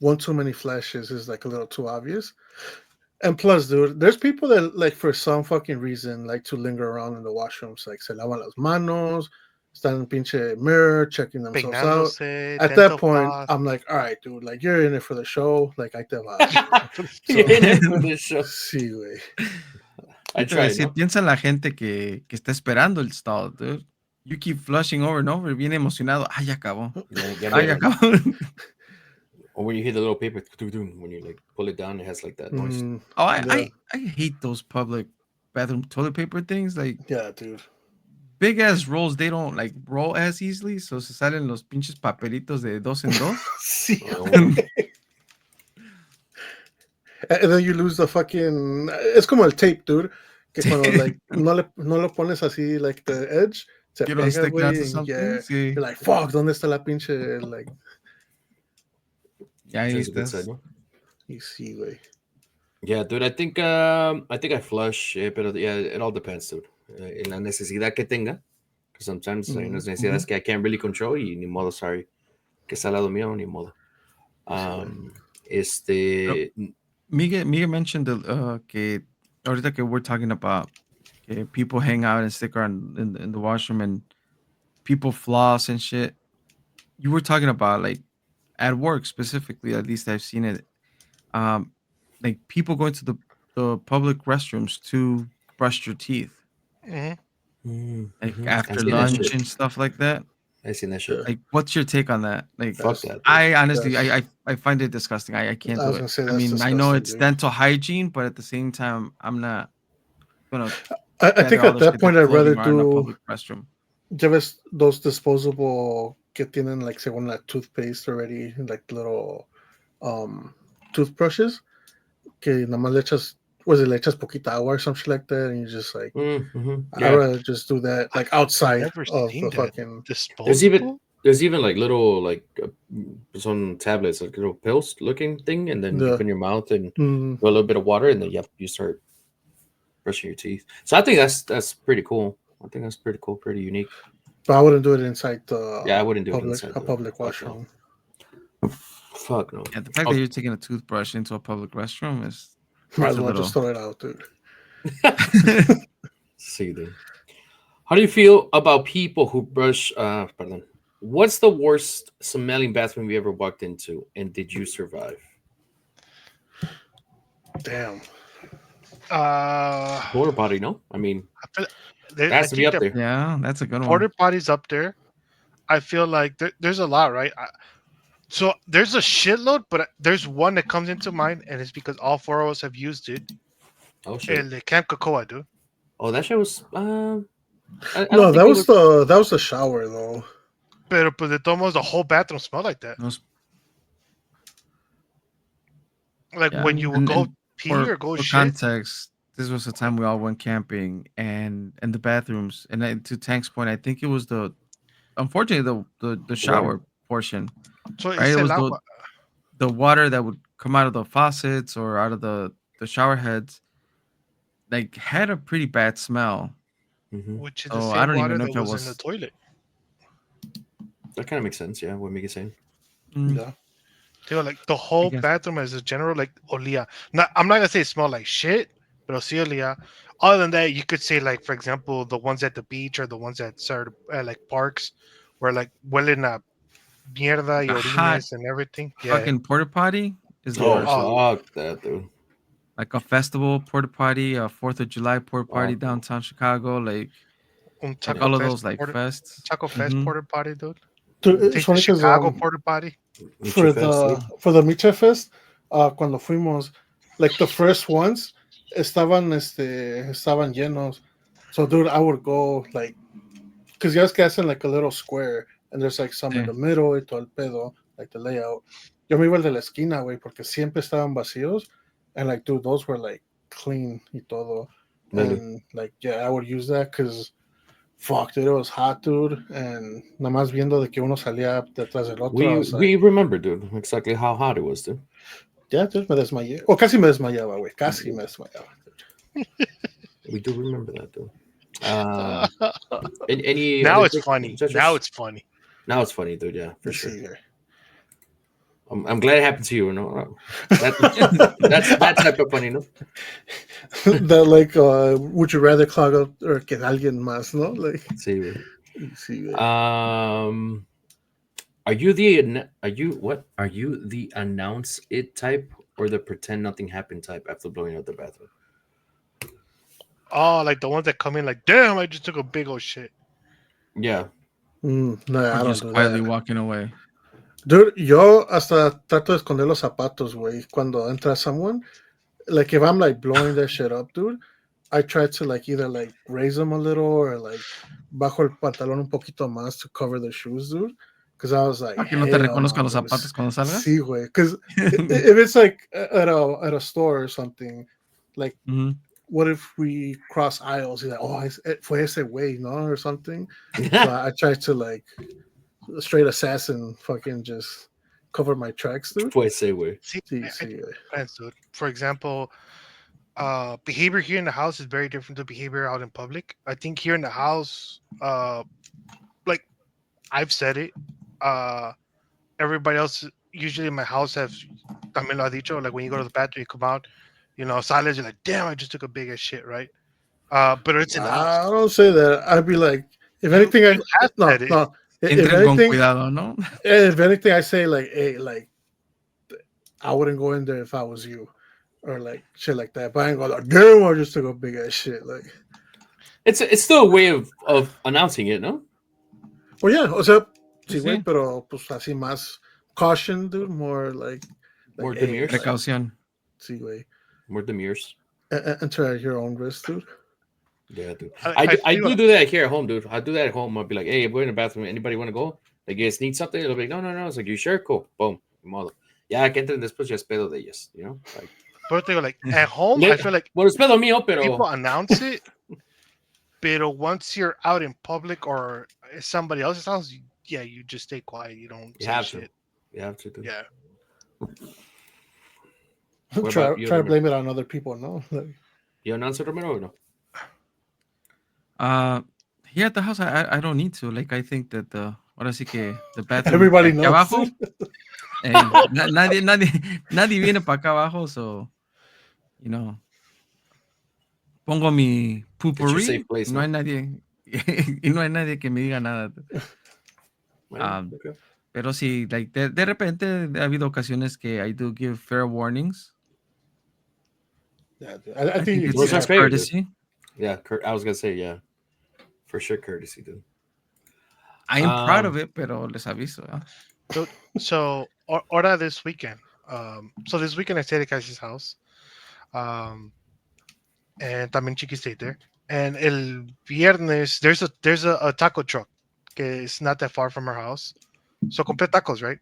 one too many flashes is like a little too obvious. And plus, dude, there's people that like for some fucking reason like to linger around in the washrooms, like se lavan las manos, están en pinche mirror, checking themselves out. Peinándose, At that dental point, floss. I'm like, all right, dude, like you're in it for the show, like I te vas. You're in it for this show. Sí, güey. I Te voy a tried. decir, ¿no? piensa en la gente que está esperando el stall, dude. You keep flushing over and over, bien emocionado. Ah, ya acabó. Ya Ah, ya acabó. Or when you hear the little paper, when you like pull it down, it has like that noise. Mm, Oh, yeah. I hate those public bathroom toilet paper things, like Yeah, dude. big ass rolls, they don't like roll as easily, so se salen los pinches papelitos de dos en dos. Sí, Oh. güey. And then you lose the fucking. Es como el tape, dude. Que cuando like no lo pones así like the edge, se You don't pega, stick it out to güey. something. Yeah, Sí. you're like fuck. ¿Dónde está la pinche like? Ya ahí That's a good estás. side, no? You see, güey. Yeah, dude. I think I flush, pero yeah, it all depends, dude. En la necesidad que tenga. Because sometimes hay unas necesidades que I can't really control y ni modo, sorry. Que está al lado mío, ni modo. Miguel mentioned que ahorita que we're talking about que people hang out and stick around in the washroom and people floss and shit. You were talking about like at work specifically, at least I've seen it. Like people going to the public restrooms to brush your teeth, like after lunch and stuff like that. I seen that shit. Like, what's your take on that? Like, Fuck that. Dude. I honestly, I find it disgusting. I can't do it. I mean, I know it's dental hygiene, but at the same time, I'm not gonna. I think at that point, I'd rather do a public restroom. Ya ves those disposable que tienen like según la toothpaste already, like little toothbrushes que nada más le echas, le echas poquita agua or something like that, and you just like, I'd rather just do that like outside of the fucking. Disposable? There's even like little like some tablets, like little pills looking thing, and then you put in your mouth and put a little bit of water, and then you start brushing your teeth. So I think that's pretty cool. I think that's pretty cool, pretty unique. But I wouldn't do it inside the. Yeah, I wouldn't do public, it inside a public washroom. Fuck no. Yeah, the fact that you're taking a toothbrush into a public restroom is. Might as well just throw it out, dude. See, dude. How do you feel about people who brush? What's the worst smelling bathroom you ever walked into, and did you survive? Damn. Porta potty, no? I mean, that has to be up there. Yeah, that's a good one. Porta potty's up there. I feel like there's a lot, right? So there's a shitload, but there's one that comes into mind, and it's because all four of us have used it. Oh shit! El de Camp Cocoa, dude. Oh, that shit was. No, that was the shower though. Pero pues de todos modos, the whole bathroom smelled like that. Like when you would go pee or go shit. Context, this was the time we all went camping, and the bathrooms, and to Tank's point, I think it was unfortunately the shower portion. So right? It was the water that would come out of the faucets or out of the shower heads, like had a pretty bad smell. Which is the same water that was in the toilet. That kind of makes sense, yeah. What Miguel's saying. Yeah. They were like the whole bathroom as a general, like olía. I'm not gonna say it smelled like shit, but sí olía. Other than that, you could say like, for example, the ones at the beach or the ones at like parks, where like huelen a mierda y orines and everything. Fucking porta potty is the worst. Fuck that, dude. Like a festival porta potty, a 4th of July porta potty downtown Chicago, like all of those like fests. Taco Fest porta potty, dude. It's funny Chicago porta potty. For the Miche Fest, cuando fuimos, like the first ones estaban llenos. So dude, I would go like, because you guys hacen like a little square, and there's like some in the middle y todo el pedo, like the layout. Yo me iba al de la esquina, güey, porque siempre estaban vacíos, and like dude, those were like clean y todo, and like I would use that because. Fuck, dude, it was hot, dude, and nada más viendo de que uno salía detrás del otro. We remember, dude, exactly how hot it was, dude. Yeah, dude, me desmayé. O casi me desmayaba, güey. Casi me desmayaba. We do remember that, dude. Now it's funny. Now it's funny. Now it's funny, dude, yeah, for sure. I'm glad it happened to you, no? That's that type of funny, no? That like, would you rather clog up or que alguien más, no? Like, sí, güey. Are you the announce it type or the pretend nothing happened type after blowing out the bathroom? Oh, like the ones that come in like, damn, I just took a big old shit. Yeah. No, I don't just do quietly that. Walking away. Dude, yo hasta trato de esconder los zapatos, güey, cuando entra someone. Like, if I'm, like, blowing that shit up, dude, I tried to like either like raise them a little or like bajo el pantalón un poquito más to cover the shoes, dude. Because I was like, Para que no te hell reconozcan no, los dude. zapatos cuando salgas. Sí, güey. Because if it's like at a store or something, like Mhm. what if we cross aisles? You're like, oh, fue ese way, no, or something. So I tried to like straight assassin, fucking just cover my tracks, dude. Pues sí, güey. See, Sí, I sí, think güey. it depends, dude. For example, behavior here in the house is very different to behavior out in public. I think here in the house, like I've said it, uh, everybody else usually in my house have también lo ha dicho. Like when you go to the bathroom, you come out, sales, you're like, damn, I just took a big ass shit, right? But it's in the house. I don't say that. I'd be like, if You anything, you have no, said it. no. If Entren con anything, cuidado, ¿no? if anything, I say like, hey, like I wouldn't go in there if I was you, or like shit like that. But I ain't go like, damn, I just took a big ass shit. Like, It's still a way of announcing it, no? well, yeah, o sea, sí, Pues güey, sí, pero pues así más caution, dude, more More hey, demurs. like, precaución. sí, güey, More demurs. enter at your own risk, dude. Yeah, dude. I I feel do that here at home, dude. I do that at home. I'll be like, hey, if we're in the bathroom, anybody want to go? Like, you guys need something? They'll be like, no. It's like, you sure? Cool. Boom. Modo. Ya que entren después ya es pedo de ellos, you know? Like, but like at home, I feel like bueno, es pedo mío, pero people announce it, but once you're out in public or somebody else's house, yeah, you just stay quiet. You don't you say have to. shit. You have to, dude. Yeah. What try about you, try to Romero? blame it on other people, no? Like, You announce it, Romero, or no? Here at the house, I don't need to. Like, I think that ahora sí que the bathroom everybody aquí knows, abajo, dude. nadie viene para acá abajo, so, you know, pongo mi It's your poopery safe place, y no hay no? nadie, y no hay nadie que me diga nada. Bueno, Um, okay. pero sí, like, de repente ha habido ocasiones que I do give fair warnings. Yeah, dude. I I think think you Well, do it's sounds have great, to. dude. courtesy. Yeah, I was gonna say, yeah, for sure, courtesy, dude. I am proud of it, pero les aviso. Dude, so Ora this weekend. So this weekend I stayed at Casey's house. Um, and también Chiqui stayed there. And el viernes there's a taco truck que is not that far from our house. So compré tacos, right?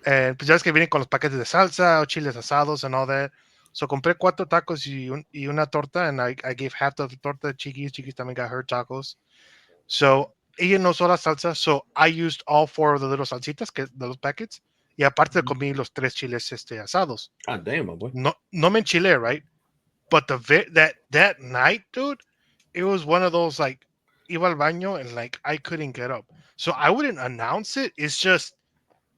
And pues ya ves que vienen con los paquetes de salsa o chiles asados and all that. So compré 4 tacos y una torta, and I gave half of the torta to Chiquis. Chiquis también got her tacos. So ella no usó la salsa, so I used all 4 of the little salsitas de los packets. Y aparte Mhm. comí los 3 chiles asados. God damn, my boy. No me enchilé, right? But that night, dude, it was one of those like iba al baño and like I couldn't get up. So I wouldn't announce it. It's just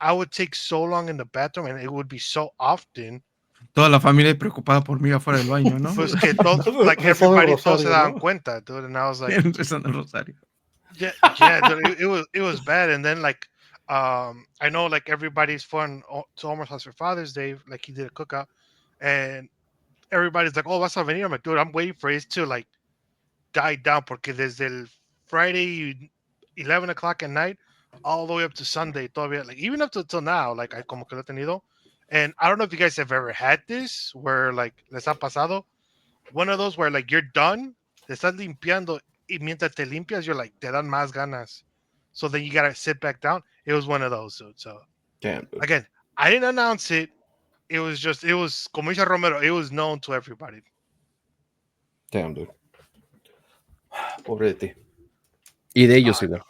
I would take so long in the bathroom and it would be so often. Toda la familia preocupada por mí afuera del baño, ¿no? Pues que like Rezando el everybody todos se rosario, daban ¿no? cuenta, dude. And I was like, Rezando el rosario. yeah, dude, it was bad. And then like I know like everybody's fun to Omar's house for Father's Day, like he did a cookout, and everybody's like, oh, vas a venir? I'm like, dude, I'm waiting for it to like die down porque desde el Friday 11 o'clock at night all the way up to Sunday todavía, like even up to till now, like I como que lo he tenido. And I don't know if you guys have ever had this where like les ha pasado one of those where like you're done, te estás limpiando y mientras te limpias you're like te dan más ganas. So then you gotta sit back down. It was one of those. So Damn, dude. again, I didn't announce it. It was como dice Romero, it was known to everybody. Damn, dude. Pobre de ti. Y de ellos Ah, igual.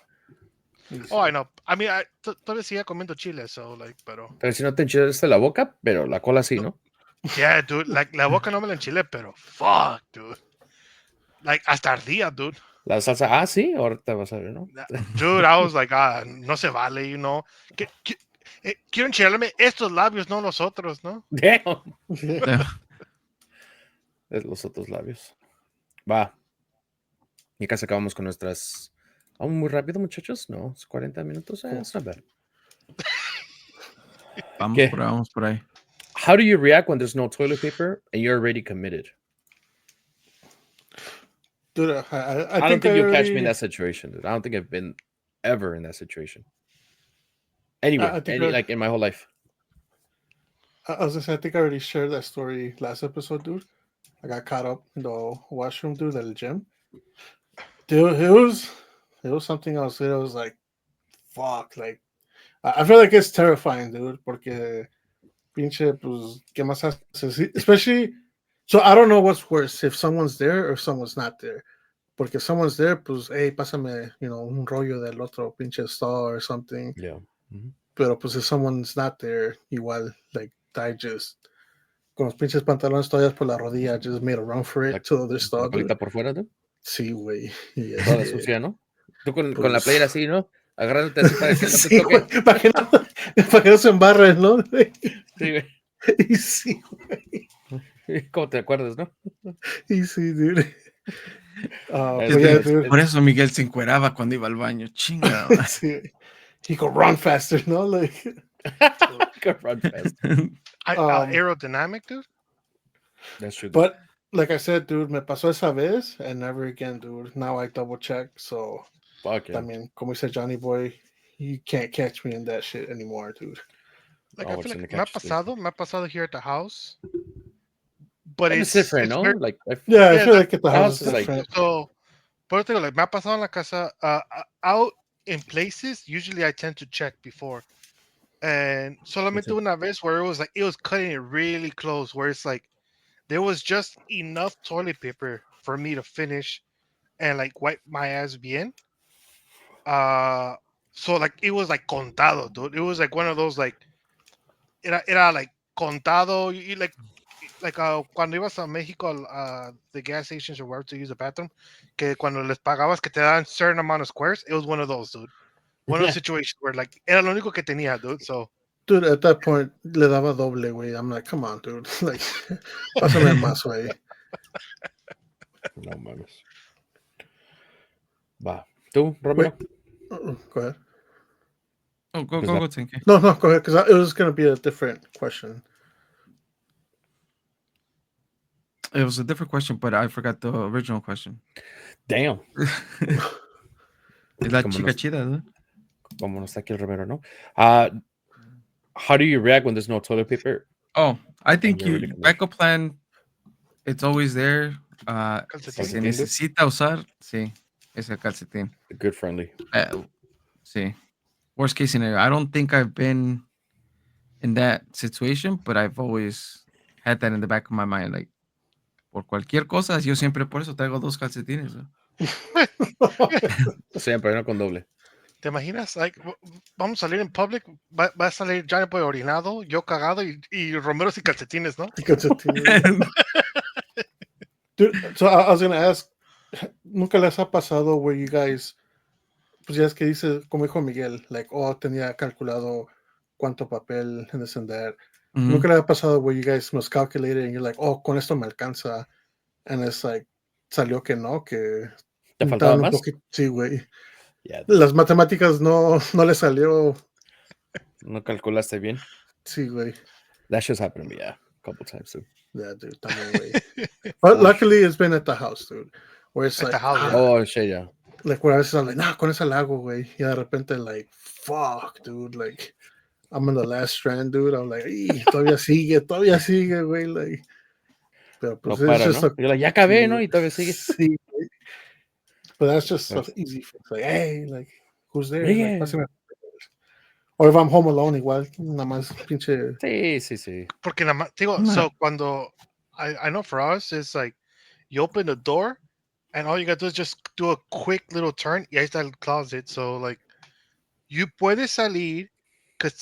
Oh, I know. I mean, I todavía seguía comiendo chile, so like, pero Pero si no te enchilaste la boca, pero la cola sí, ¿no? yeah, dude. Like la boca no me la enchilé, pero fuck, dude. Like hasta ardía, dude. La salsa, sí, ahorita vas a ver, ¿no? Dude, I was like, no se vale, you know. Quiero enchilarme estos labios, no los otros, ¿no? Damn. Yeah. Es los otros labios. Va. Y casi acabamos con nuestras. Vamos muy rápido, muchachos. No, es 40 minutos. It's not bad. Vamos ¿Qué? por ahí, vamos por ahí. How do you react when there's no toilet paper and you're already committed? Dude, I don't think you'll catch me in that situation, dude. I don't think I've been ever in that situation. Anywhere, like in my whole life. I was gonna say, I think I already shared that story last episode, dude. I got caught up in the washroom, dude, at the gym. Dude, it was something else. It was like, fuck, like I feel like it's terrifying, dude, porque pinche, pues, ¿qué más haces? Especially, so I don't know what's worse, if someone's there or if someone's not there. Porque if someone's there, pues, hey, pásame, un rollo del otro pinche stall or something. Yeah. Mm-hmm. Pero pues if someone's not there, igual, like, I just, con los pinches pantalones todavía por la rodilla, I just made a run for it to the other stall, La dude. colita por fuera, ¿no? Sí, güey. Y Toda sucia, ¿no? Tú con pues, la playera así, ¿no? Agarrándote así para que no te sí, toque. güey, para que no se embarren, ¿no? Sí, güey. Y sí, güey. ¿Cómo te acuerdas, no? Y sí, dude. Por eso Miguel se encueraba cuando iba al baño. Chinga. Sí. He could run faster, no? Like, could run faster. Aerodynamic, dude. That's true. Dude. But like I said, dude, me pasó esa vez and never again, dude. Now I double check. So, fuck yeah. I mean, como dice Johnny Boy, you can't catch me in that shit anymore, dude. Like, I feel like me ha pasado here at the house. But it's different, no? I feel like at the house is like, different. So, por eso, like, me ha pasado en la casa. Out in places, usually I tend to check before. And solamente una vez where it was cutting it really close, where it's like there was just enough toilet paper for me to finish and like wipe my ass bien. So like it was like contado, dude. It was like one of those like era like contado. You like cuando ibas a Mexico, the gas stations or wherever to use the bathroom, que cuando les pagabas que te daban certain amount of squares. It was one of those, dude. One of those situations where like era lo único que tenía, dude. So, dude, at that point le daba doble, güey. I'm like, come on, dude. Like, pásame más, güey. No mames. Va. ¿Tú, Romero? Go ahead. Oh, go, Tinky. No, go ahead, because it was going to be a different question. It was a different question, but I forgot the original question. Damn. Es la chica chida, ¿no? Como no está aquí el Romero, ¿no? How do you react when there's no toilet paper? Oh, I think backup plan, it's always there. Si se necesita usar, sí, es el calcetín. Good friendly. Sí. Worst case scenario. I don't think I've been in that situation, but I've always had that in the back of my mind. Like, por cualquier cosa, yo siempre por eso traigo dos calcetines. ¿No? Siempre, no con doble. ¿Te imaginas? Like, vamos a salir en public, va a salir Johnny Boy orinado, yo cagado y Romero sin calcetines, ¿no? Calcetines. Dude, so I was going to ask, ¿nunca les ha pasado where you guys, pues ya es que dice, como dijo Miguel, like, tenía calculado cuánto papel and this and that. Mm-hmm. ¿Nunca les ha pasado where you guys must calculate it and you're like, con esto me alcanza? And it's like, salió que no, que... ¿Te faltaba más? Sí, güey. Yeah, las matemáticas no le salió. ¿No calculaste bien? Sí, güey. That just happened to me, a couple times, too. Yeah, dude, también, güey. But luckily, it's been at the house, dude. Where it's at like, the house, oh, shit, yeah. Like, where I was like, con esa la hago, güey. Y de repente, like, fuck, dude, like, I'm in the last strand, dude. I'm like, todavía sigue, güey, like. Pero pues no para, just ¿no? You're like, ya acabé, ¿no? Y todavía sigue. Sí, güey. But that's just so easy. It's like, hey, like, who's there? Yeah. Like, or if I'm home alone, igual, nada más pinche. Sí. Porque nada más, digo, so cuando, I know for us, it's like, you open the door, and all you gotta do is just do a quick little turn, y ahí está el closet, so, like, you puedes salir, because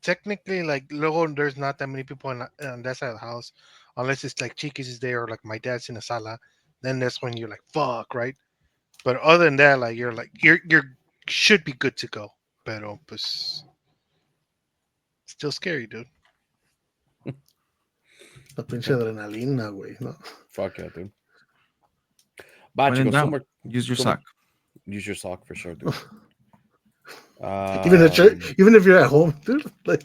technically, like, luego there's not that many people on that side of the house, unless it's like Chiquis is there, or like my dad's in the sala, then that's when you're like, fuck, right? But other than that, like, you're should be good to go. Pero, pues, still scary, dude. La pinche adrenalina, güey, ¿no? Fuck yeah, dude. But use your sock. Use your sock for sure, dude. Even if you're at home, dude. Like.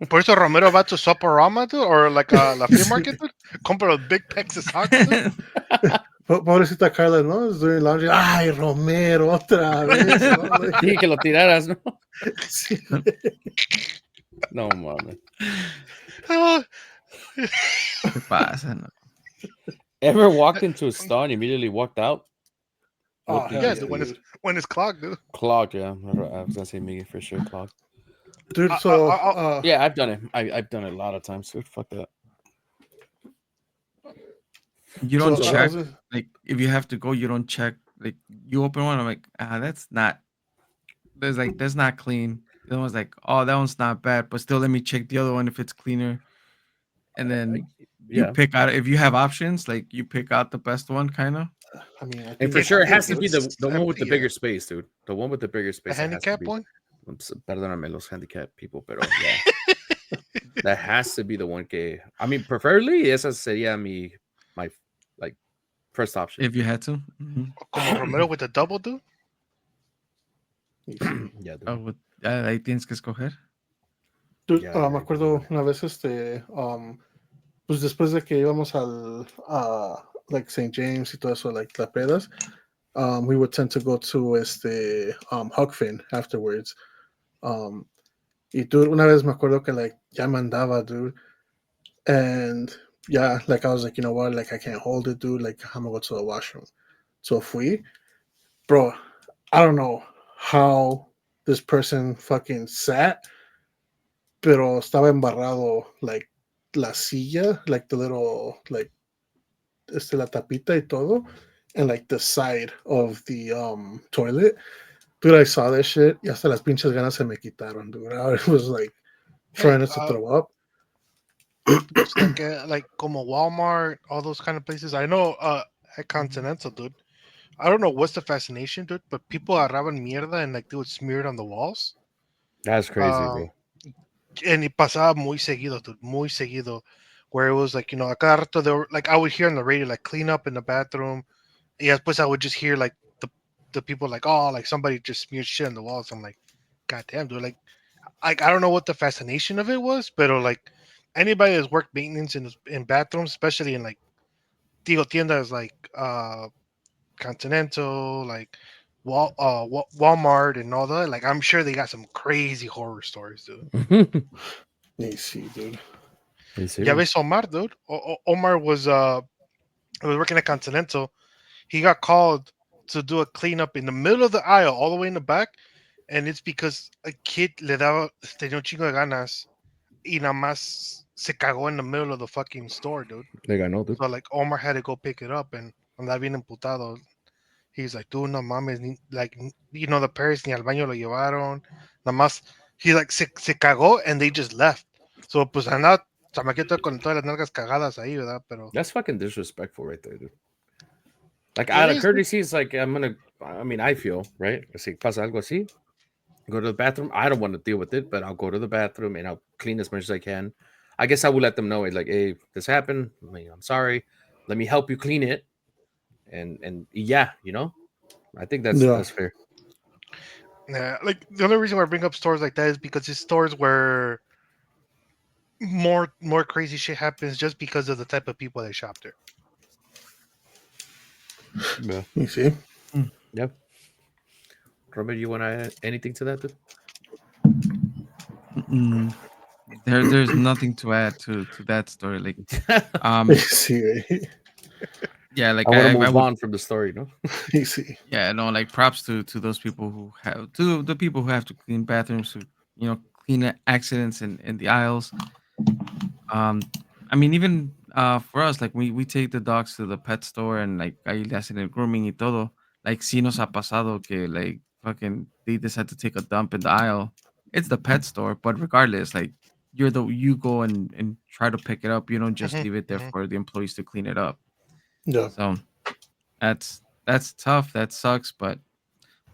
Por eso Romero va to Soporama, dude, or like la flea market, dude. Compra los big packs of socks, dude. Pobrecita Carla, ¿no? Es doing laundry. Ay, Romero, otra vez. ¿No? Sí, que lo tiraras, ¿no? Sí. No, man. Oh, ¿Qué pasa? No. Ever walked into a stall and immediately walked out? Oh, What did hell you yeah, yeah, do? dude. when it's clogged, dude. Clogged, yeah. I was gonna say me for sure. Clogged. Dude, I, I, so, I, Yeah, I've done it. I've done it a lot of times. Dude, fuck that. You don't so So I check, was, like, if you have to go, you don't check. Like, you open one, I'm like, that's not. That's not clean. The other one's like, oh, that one's not bad, but still, let me check the other one if it's cleaner. And then you yeah, pick out if you have options, like you pick out the best one, kind of. I mean, I and think for you if sure have it to, has to dude. be it's the one with empty, the yeah. bigger space, dude. The one with the bigger The space. It has to handicap be. one. Perdóname los handicap people, pero yeah, that has to be the one. Que I mean, preferably esa sería my like first option. If you had to. Como Romero with the double, dude. Y sí. Yeah, dude. Oh, ahí tienes que escoger. Dude, Yeah, me acuerdo una vez, pues después de que íbamos like St. James y todo eso, like la pedas, we would tend to go to Huck Finn afterwards. Y dude, una vez me acuerdo que like ya me andaba, dude, and yeah, like I was like, you know what, like I can't hold it, dude, like I'm gonna go to the washroom. So fui, bro. I don't know how this person fucking sat, pero estaba embarrado like la silla, like the little like la tapita y todo, and like the side of the toilet. Dude, I saw that shit y hasta las pinches ganas se me quitaron, dude. I was like Hey, trying to throw up. just like como Walmart, all those kind of places. I know at Continental, dude. I don't know what's the fascination, dude, but people agarraban mierda and like they would smear it on the walls. That's crazy, Um, bro. and it pasaba muy seguido, dude, muy seguido, where it was like, a cada rato they were like, I would hear on the radio like clean up in the bathroom. Yeah, pues I would just hear like the people like, oh, like somebody just smeared shit on the walls. I'm like, god damn, dude, like I don't know what the fascination of it was, but like anybody that's worked maintenance in bathrooms, especially in like digo tiendas like Continental, like Walmart and all that. Like I'm sure they got some crazy horror stories, dude. You see, dude. Ya ves Omar, dude. Omar was working at Continental. He got called to do a cleanup in the middle of the aisle, all the way in the back, and it's because a kid tenía un chingo de ganas y nada más se cagó in the middle of the fucking store, dude. They got no, dude. So like Omar had to go pick it up and andaba bien emputado. He's like, dude, no mames, like, the parents ni al baño lo llevaron. Nada más, he like, se cagó and they just left. So, pues, andaba, chamaquito con todas las nalgas cagadas ahí, ¿verdad? Pero, That's fucking disrespectful right there, dude. Like it out of is, dude. courtesy, it's like I mean, I feel right. Si pasa algo así, go to the bathroom. I don't want to deal with it, but I'll go to the bathroom and I'll clean as much as I can. I guess I will let them know, like, hey, this happened. I mean, I'm sorry. Let me help you clean it. And yeah, I think Yeah. that's fair. Yeah, like, the only reason why I bring up stores like that is because it's stores where more crazy shit happens just because of the type of people that shop there. Yeah. You see. Yep. Robert, you want to add anything to that, dude? Mm-mm. There's nothing to add to that story. Like, You see, right? yeah, I like want to I move would, on from the story, no? You see. yeah, no, like props to those people who have to the people who have to clean bathrooms, who clean accidents in the aisles. Um, I mean, even for us, like we take the dogs to the pet store and like ahí le hacen el grooming y todo. Like, sí nos ha pasado que like fucking they decide to take a dump in the aisle. It's the pet store, but regardless, like you go and try to pick it up. You don't just Hmm. leave it there Hmm. for the employees to clean it up. Yeah. So that's tough. That sucks, but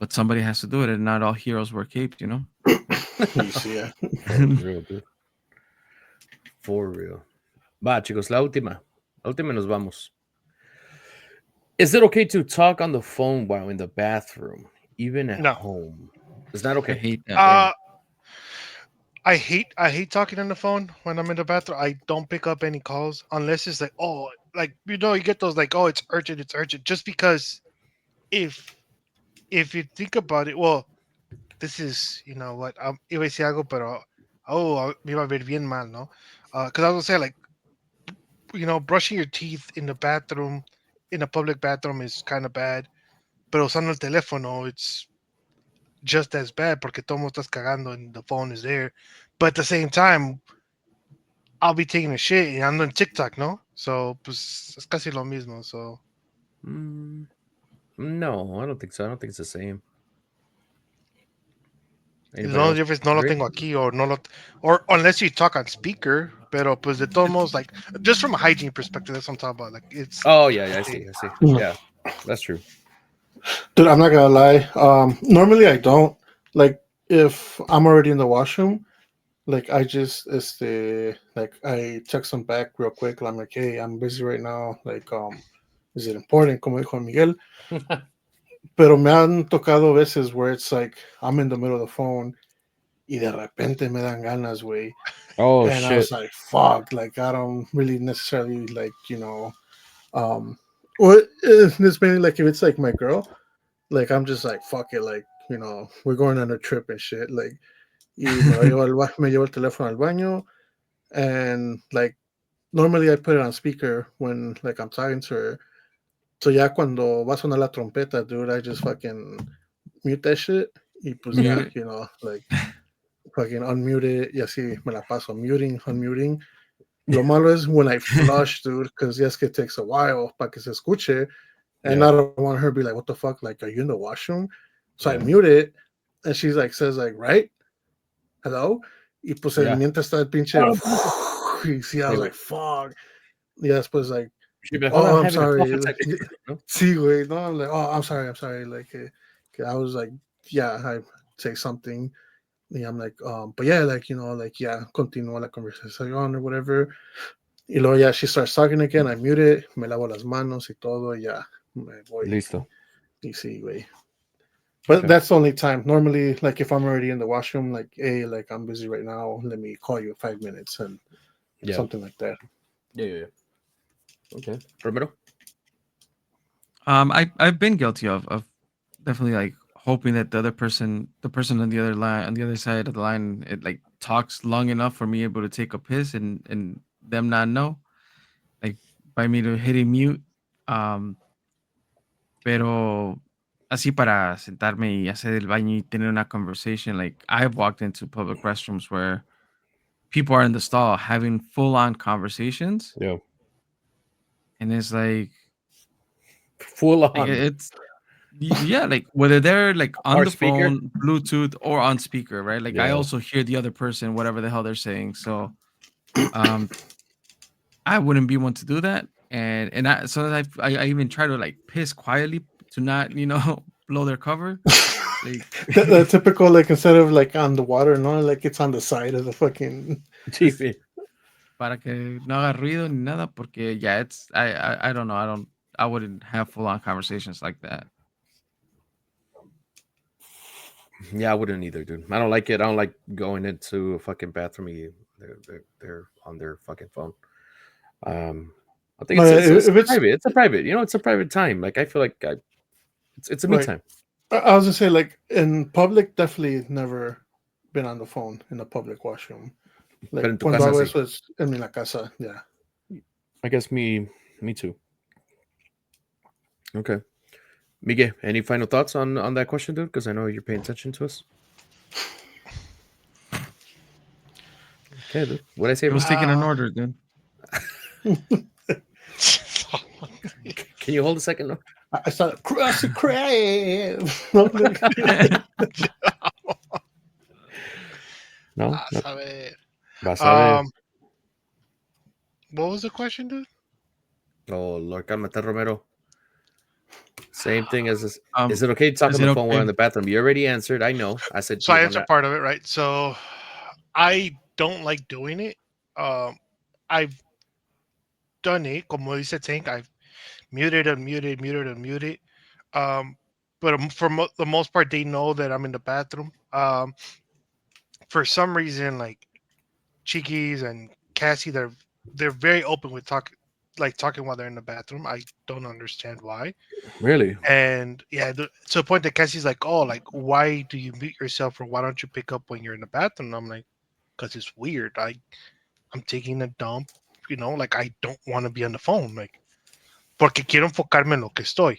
somebody has to do it, and not all heroes wear capes. You see, yeah. For real, dude. For real. Va, chicos, la última. La última y nos vamos. Is it okay to talk on the phone while in the bathroom, even at No. home? It's not I okay. hate that. Uh, I hate talking on the phone when I'm in the bathroom. I don't pick up any calls unless it's like, oh, like, you get those like, oh, it's urgent. Just because if if you think about it, well, this is, what, iba a decir algo, pero oh, me va a ver bien mal, no? Because I was gonna say like, brushing your teeth in the bathroom, in a public bathroom is kind of bad. Pero usando el teléfono, it's just as bad porque todo mundo estás cagando and the phone is there. But at the same time, I'll be taking a shit and ando en TikTok, ¿no? So, pues, es casi lo mismo. So, Mm, no, I don't think so. I don't think it's the same. the Anybody only else difference no lo agree? tengo aquí or unless you talk on speaker. Pero, pues, de todos modos, like, just from a hygiene perspective, that's what I'm talking about. Like, it's Oh yeah, I the see. I see. Mm. Yeah, that's true. Dude, I'm not gonna lie. Normally I don't like if I'm already in the washroom. Like I just like I text them back real quick. I'm like, hey, I'm busy right now. Like, is it important? Como dijo Miguel. Pero me han tocado veces where it's like I'm in the middle of the phone y de repente me dan ganas, güey. Oh And I shit. was like, fuck, like I don't really necessarily like, or it's mainly like if it's like my girl, like I'm just like, fuck it, like, we're going on a trip and shit. Like, y me llevo el teléfono al baño and like normally I put it on speaker when like I'm talking to her. So ya cuando va a sonar la trompeta, dude, I just fucking mute that shit. Y pues ya, Mute. like fucking unmute it y así me la paso muting, unmuting. Lo malo es when I flush, dude, because yes, it takes a while para que se escuche. And Yeah. I don't want her to be like, what the fuck? Like, are you in the washroom? So I Yeah. mute it. And she's like, says like, right? Hello? Y pues Yeah. mientras está el pinche. Y sí, I Hey, was wait. like, fuck. Yeah, después like, She'd be like, hold on, oh, I'm I'm having a cough sorry. attack. No? Sí, güey. No, I'm like, oh, I'm sorry. Like, I was like, yeah, I say something. And I'm like, but yeah, like, like, yeah, continúa la conversación or whatever. Y luego ya she starts talking again, I mute it, me lavo las manos y todo, y ya, me voy. Listo. Y sí, güey. But Okay. that's the only time. Normally, like if I'm already in the washroom, like, hey, like I'm busy right now, let me call you in 5 minutes and Yeah. something like that. Yeah. Okay. Romero? I've been guilty of definitely like hoping that the person on the other line, on the other side of the line, it like talks long enough for me able to take a piss and them not know, like by me to hitting mute. Um, pero así para sentarme y hacer el baño y tener una conversation. Like I've walked into public restrooms where people are in the stall having full on conversations, Yeah. and it's Full like on. it's yeah, like whether they're like on Or the speaker? phone, Bluetooth, or on speaker, right? Like I Yeah. also hear the other person, whatever the hell they're saying. So um I wouldn't be one to do that. And I sometimes I even try to like piss quietly to not, blow their cover. Like The typical, like instead of like on the water, no, like it's on the side of the fucking. TV. para que no haga ruido ni nada, porque yeah, it's I don't know. I wouldn't have full on conversations like that. Yeah, I wouldn't either, dude. I don't like it. I don't like going into a fucking bathroom. They're on their fucking phone. I think No, it's if it's private. It's a private. It's a private time. Like I feel like it's a me right, time. I was gonna say like in public, definitely never been on the phone in a public washroom. But Like in tu cuando casa, hago sí. eso es en mi la casa, yeah. I guess me too. Okay, Miguel, any final thoughts on that question, dude? Because I know you're paying attention to us. Okay, dude. What I say, It was bro? taken in order, dude. Can you hold a second? No. I started crying. No, like, No. Vas a ver. Vas a ver. Um, what was the question, dude? Oh, Lord, cálmate, Romero. Same thing as this. Is Um, it okay to talk is on it the phone while okay? in the bathroom? You already answered. I know. I said So you I want answered to. part of it, right? So I don't like doing it. I've done it. Como dice Tank, I've muted, unmuted, muted, unmuted. Um, but the most part, they know that I'm in the bathroom. For some reason, like Cheekies and Cassie, they're very open with talking while they're in the bathroom. I don't understand why. Really? And yeah, to the point that Cassie's like, "Oh, like why do you mute yourself, or why don't you pick up when you're in the bathroom?" And I'm like, because it's weird. I'm taking a dump, like I don't want to be on the phone, like porque quiero enfocarme en lo que estoy.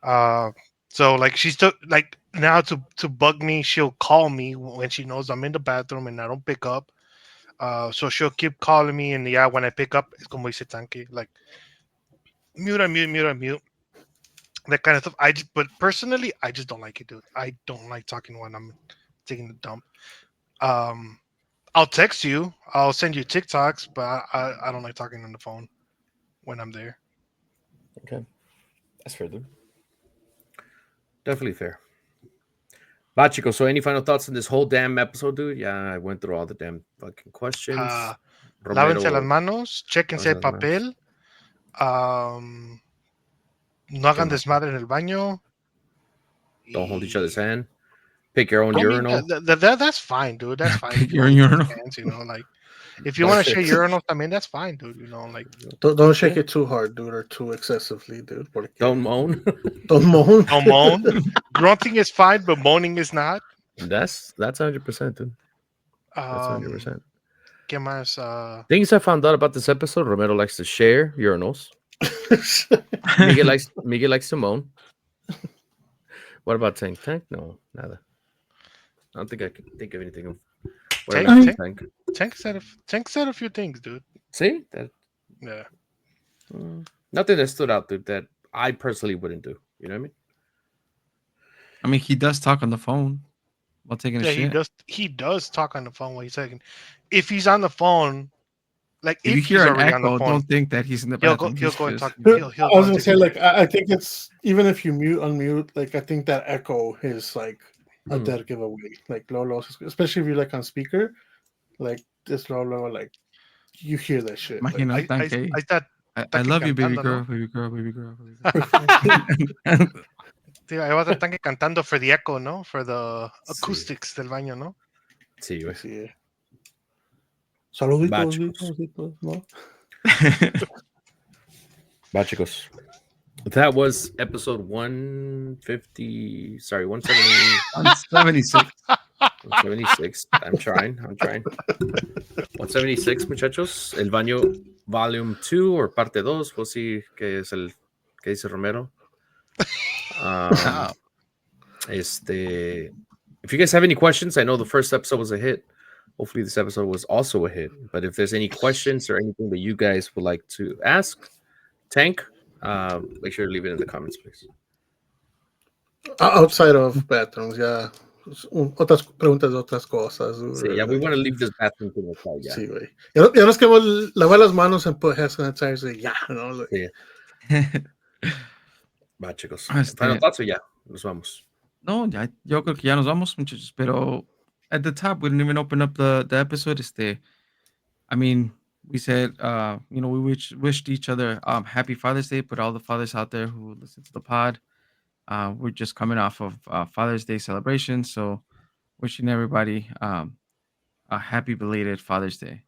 Uh, so like she's still like now to bug me, she'll call me when she knows I'm in the bathroom and I don't pick up. So she'll keep calling me, and yeah, when I pick up, it's como dice Tanque, like mute, that kind of stuff. But personally, I just don't like it, dude. I don't like talking when I'm taking the dump. Um, I'll text you, I'll send you TikToks, but I don't like talking on the phone when I'm there. Okay, that's fair, dude. Definitely fair. Bachiko, so any final thoughts on this whole damn episode, dude? Yeah, I went through all the damn fucking questions. Uh, Lávense las Romero, manos, chéquense el papel, um, no hagan desmadre en el baño. don't hold each other's hand. Pick your own I mean, urinal. that's fine, dude. That's fine if Pick you your want to use urinal. hands, like if you want to share urinals, I mean, that's fine, dude. Like Don't shake it too hard, dude, or too excessively, dude. Porque Don't moan. don't moan. don't moan. Grunting is fine, but moaning is not. That's 100%, dude. That's Um, 100%. ¿Qué más? Things I found out about this episode: Romero likes to share urinals. Miguel likes to moan. What about Tank? Tank? No, nada. I don't think I can think of anything. Tank said a few things, dude. See that? Yeah. Nothing that stood out, dude, that I personally wouldn't do. You know what I mean? I mean, he does talk on the phone while taking a shit. He does talk on the phone while he's taking. If he's on the phone, like If you he's hear an already on the echo, phone, don't think that he's in the he'll go. bathroom. He'll He's go and just- talk. He'll I go was and gonna take say, a like, shit. I think it's even if you unmute, like, I think that echo is like a Hmm. dead giveaway. Like, Lolo, especially if you're like on speaker, like this Lolo, like you hear that shit. Like, Imagina, I Tanque. está I love you, baby cantando, girl, ¿no? baby girl, baby girl. Sí, ahí va a estar Tanque cantando for the echo, ¿no? For the Sí. acoustics del baño, ¿no? Sí, güey. sí. Saluditos, Bachicos. ¿no? Bachicos. That was episode 150. Sorry, 170. 176. 176. I'm trying. 176, muchachos. El Baño Volume 2 or Parte 2. We'll see qué es el que dice Romero. If you guys have any questions, I know the first episode was a hit. Hopefully this episode was also a hit. But if there's any questions or anything that you guys would like to ask Tank, make sure to leave it in the comments, please. Outside of bathrooms, ya. Otras preguntas de otras cosas. Sí, yeah, we want to leave this bathroom thing aside, yeah. Sí, güey. Ya nos queremos lavar las manos and put hand sanitizer, ya, ¿no? Like, Sí. Va, chicos. Este- Final thoughts o ya, nos vamos. No, ya, yo creo que ya nos vamos, muchachos. Pero at the top, we didn't even open up the episode. I mean, we said, we wished each other happy Father's Day, but all the fathers out there who listen to the pod, we're just coming off of Father's Day celebration. So wishing everybody a happy belated Father's Day.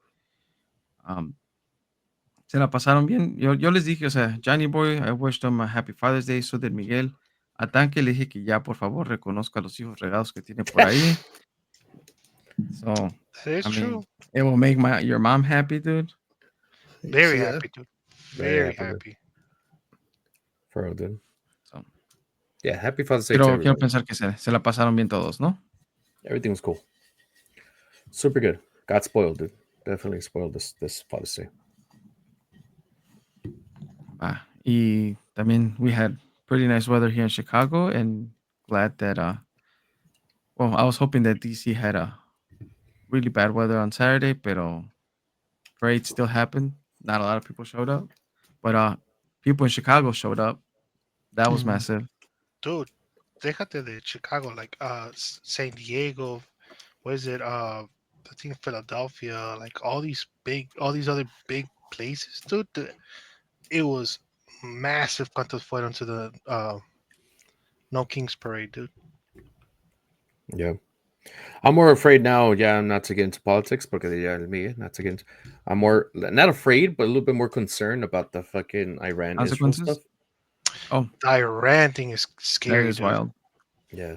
Se la pasaron bien. Yo les dije, o sea, Johnny Boy, I wished him a happy Father's Day. So did Miguel. A Tanque le dije que ya, por favor, reconozca a los hijos regados que tiene por ahí. So, It's true. it will make your mom happy, dude. Very sí, happy, dude. Very Very happy, happy. For real, dude. So, Yeah, happy Father's Day to quiero everybody. pensar que se la pasaron bien todos, ¿no? Everything was cool. Super good. Got spoiled, dude. Definitely spoiled this Father's Day. Y también we had pretty nice weather here in Chicago, and glad that I was hoping that DC had a really bad weather on Saturday, pero parade still happened. Not a lot of people showed up, but people in Chicago showed up. That was massive. Dude, déjate de Chicago, like San Diego, what is it? I think Philadelphia, like all these other big places, dude. It was massive. Cuantos fueron to the No Kings Parade, dude. Yeah. I'm more afraid now, not to get into politics, because not to get into, I'm more not afraid, but a little bit more concerned about the fucking Iran Israel Consequences? stuff. Oh, The Iran thing is that scary. is Dude. wild. Yeah.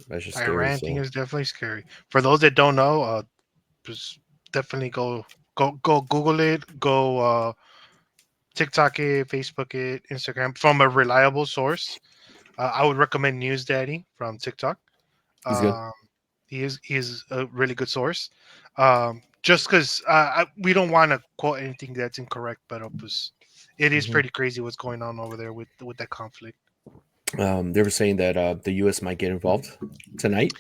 That's just The scary. Iran thing is definitely scary. For those that don't know, just definitely go Google it. Go TikTok it, Facebook it, Instagram from a reliable source. I would recommend News Daddy from TikTok. He's good. Um, he is a really good source. Just because we don't want to quote anything that's incorrect, but it is pretty crazy what's going on over there with that conflict. They were saying that the U.S. might get involved tonight.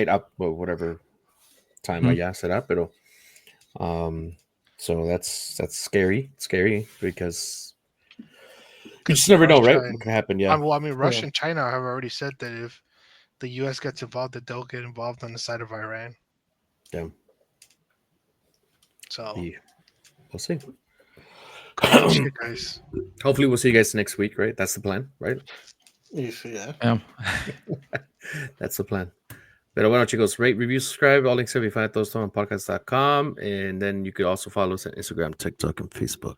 Up, well, whatever time allá será, pero so that's scary. It's scary because you just never know, right? What can happen? Yeah. Well, I mean, Russia and China have already said that if the U.S. gets involved, that they'll get involved on the side of Iran. Yeah. So we'll see. Shit, guys. Hopefully, we'll see you guys next week, right? That's the plan, right? Yeah. That's the plan. Pero bueno, chicos, rate, review, subscribe. All links will be found at todostomanpodcast.com. And then you could also follow us on Instagram, TikTok, and Facebook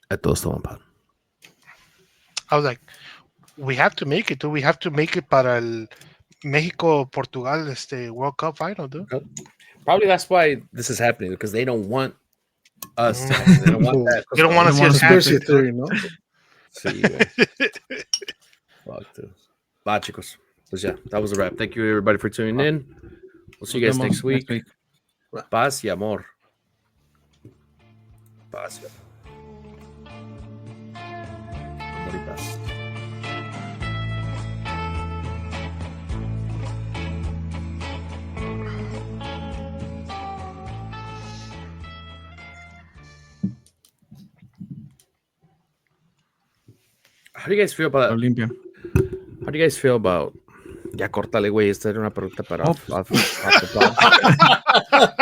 at Todos Toman Pod. I was like, we have to make it, dude. We have to make it para el Mexico-Portugal World Cup final, dude. Probably that's why this is happening, because they don't want us. They don't want that. They don't want to see us conspiracy happen. theory, ¿no? Sí, güey. Fuck, dude. Bye, chicos. Pues ya, that was a wrap. Thank you, everybody, for tuning in. We'll see you guys next week. Paz y amor. Paz y amor. Amor y paz. How do you guys feel about Olympia. How do you guys feel about? Ya córtale, güey. Esta era una pregunta para off the top.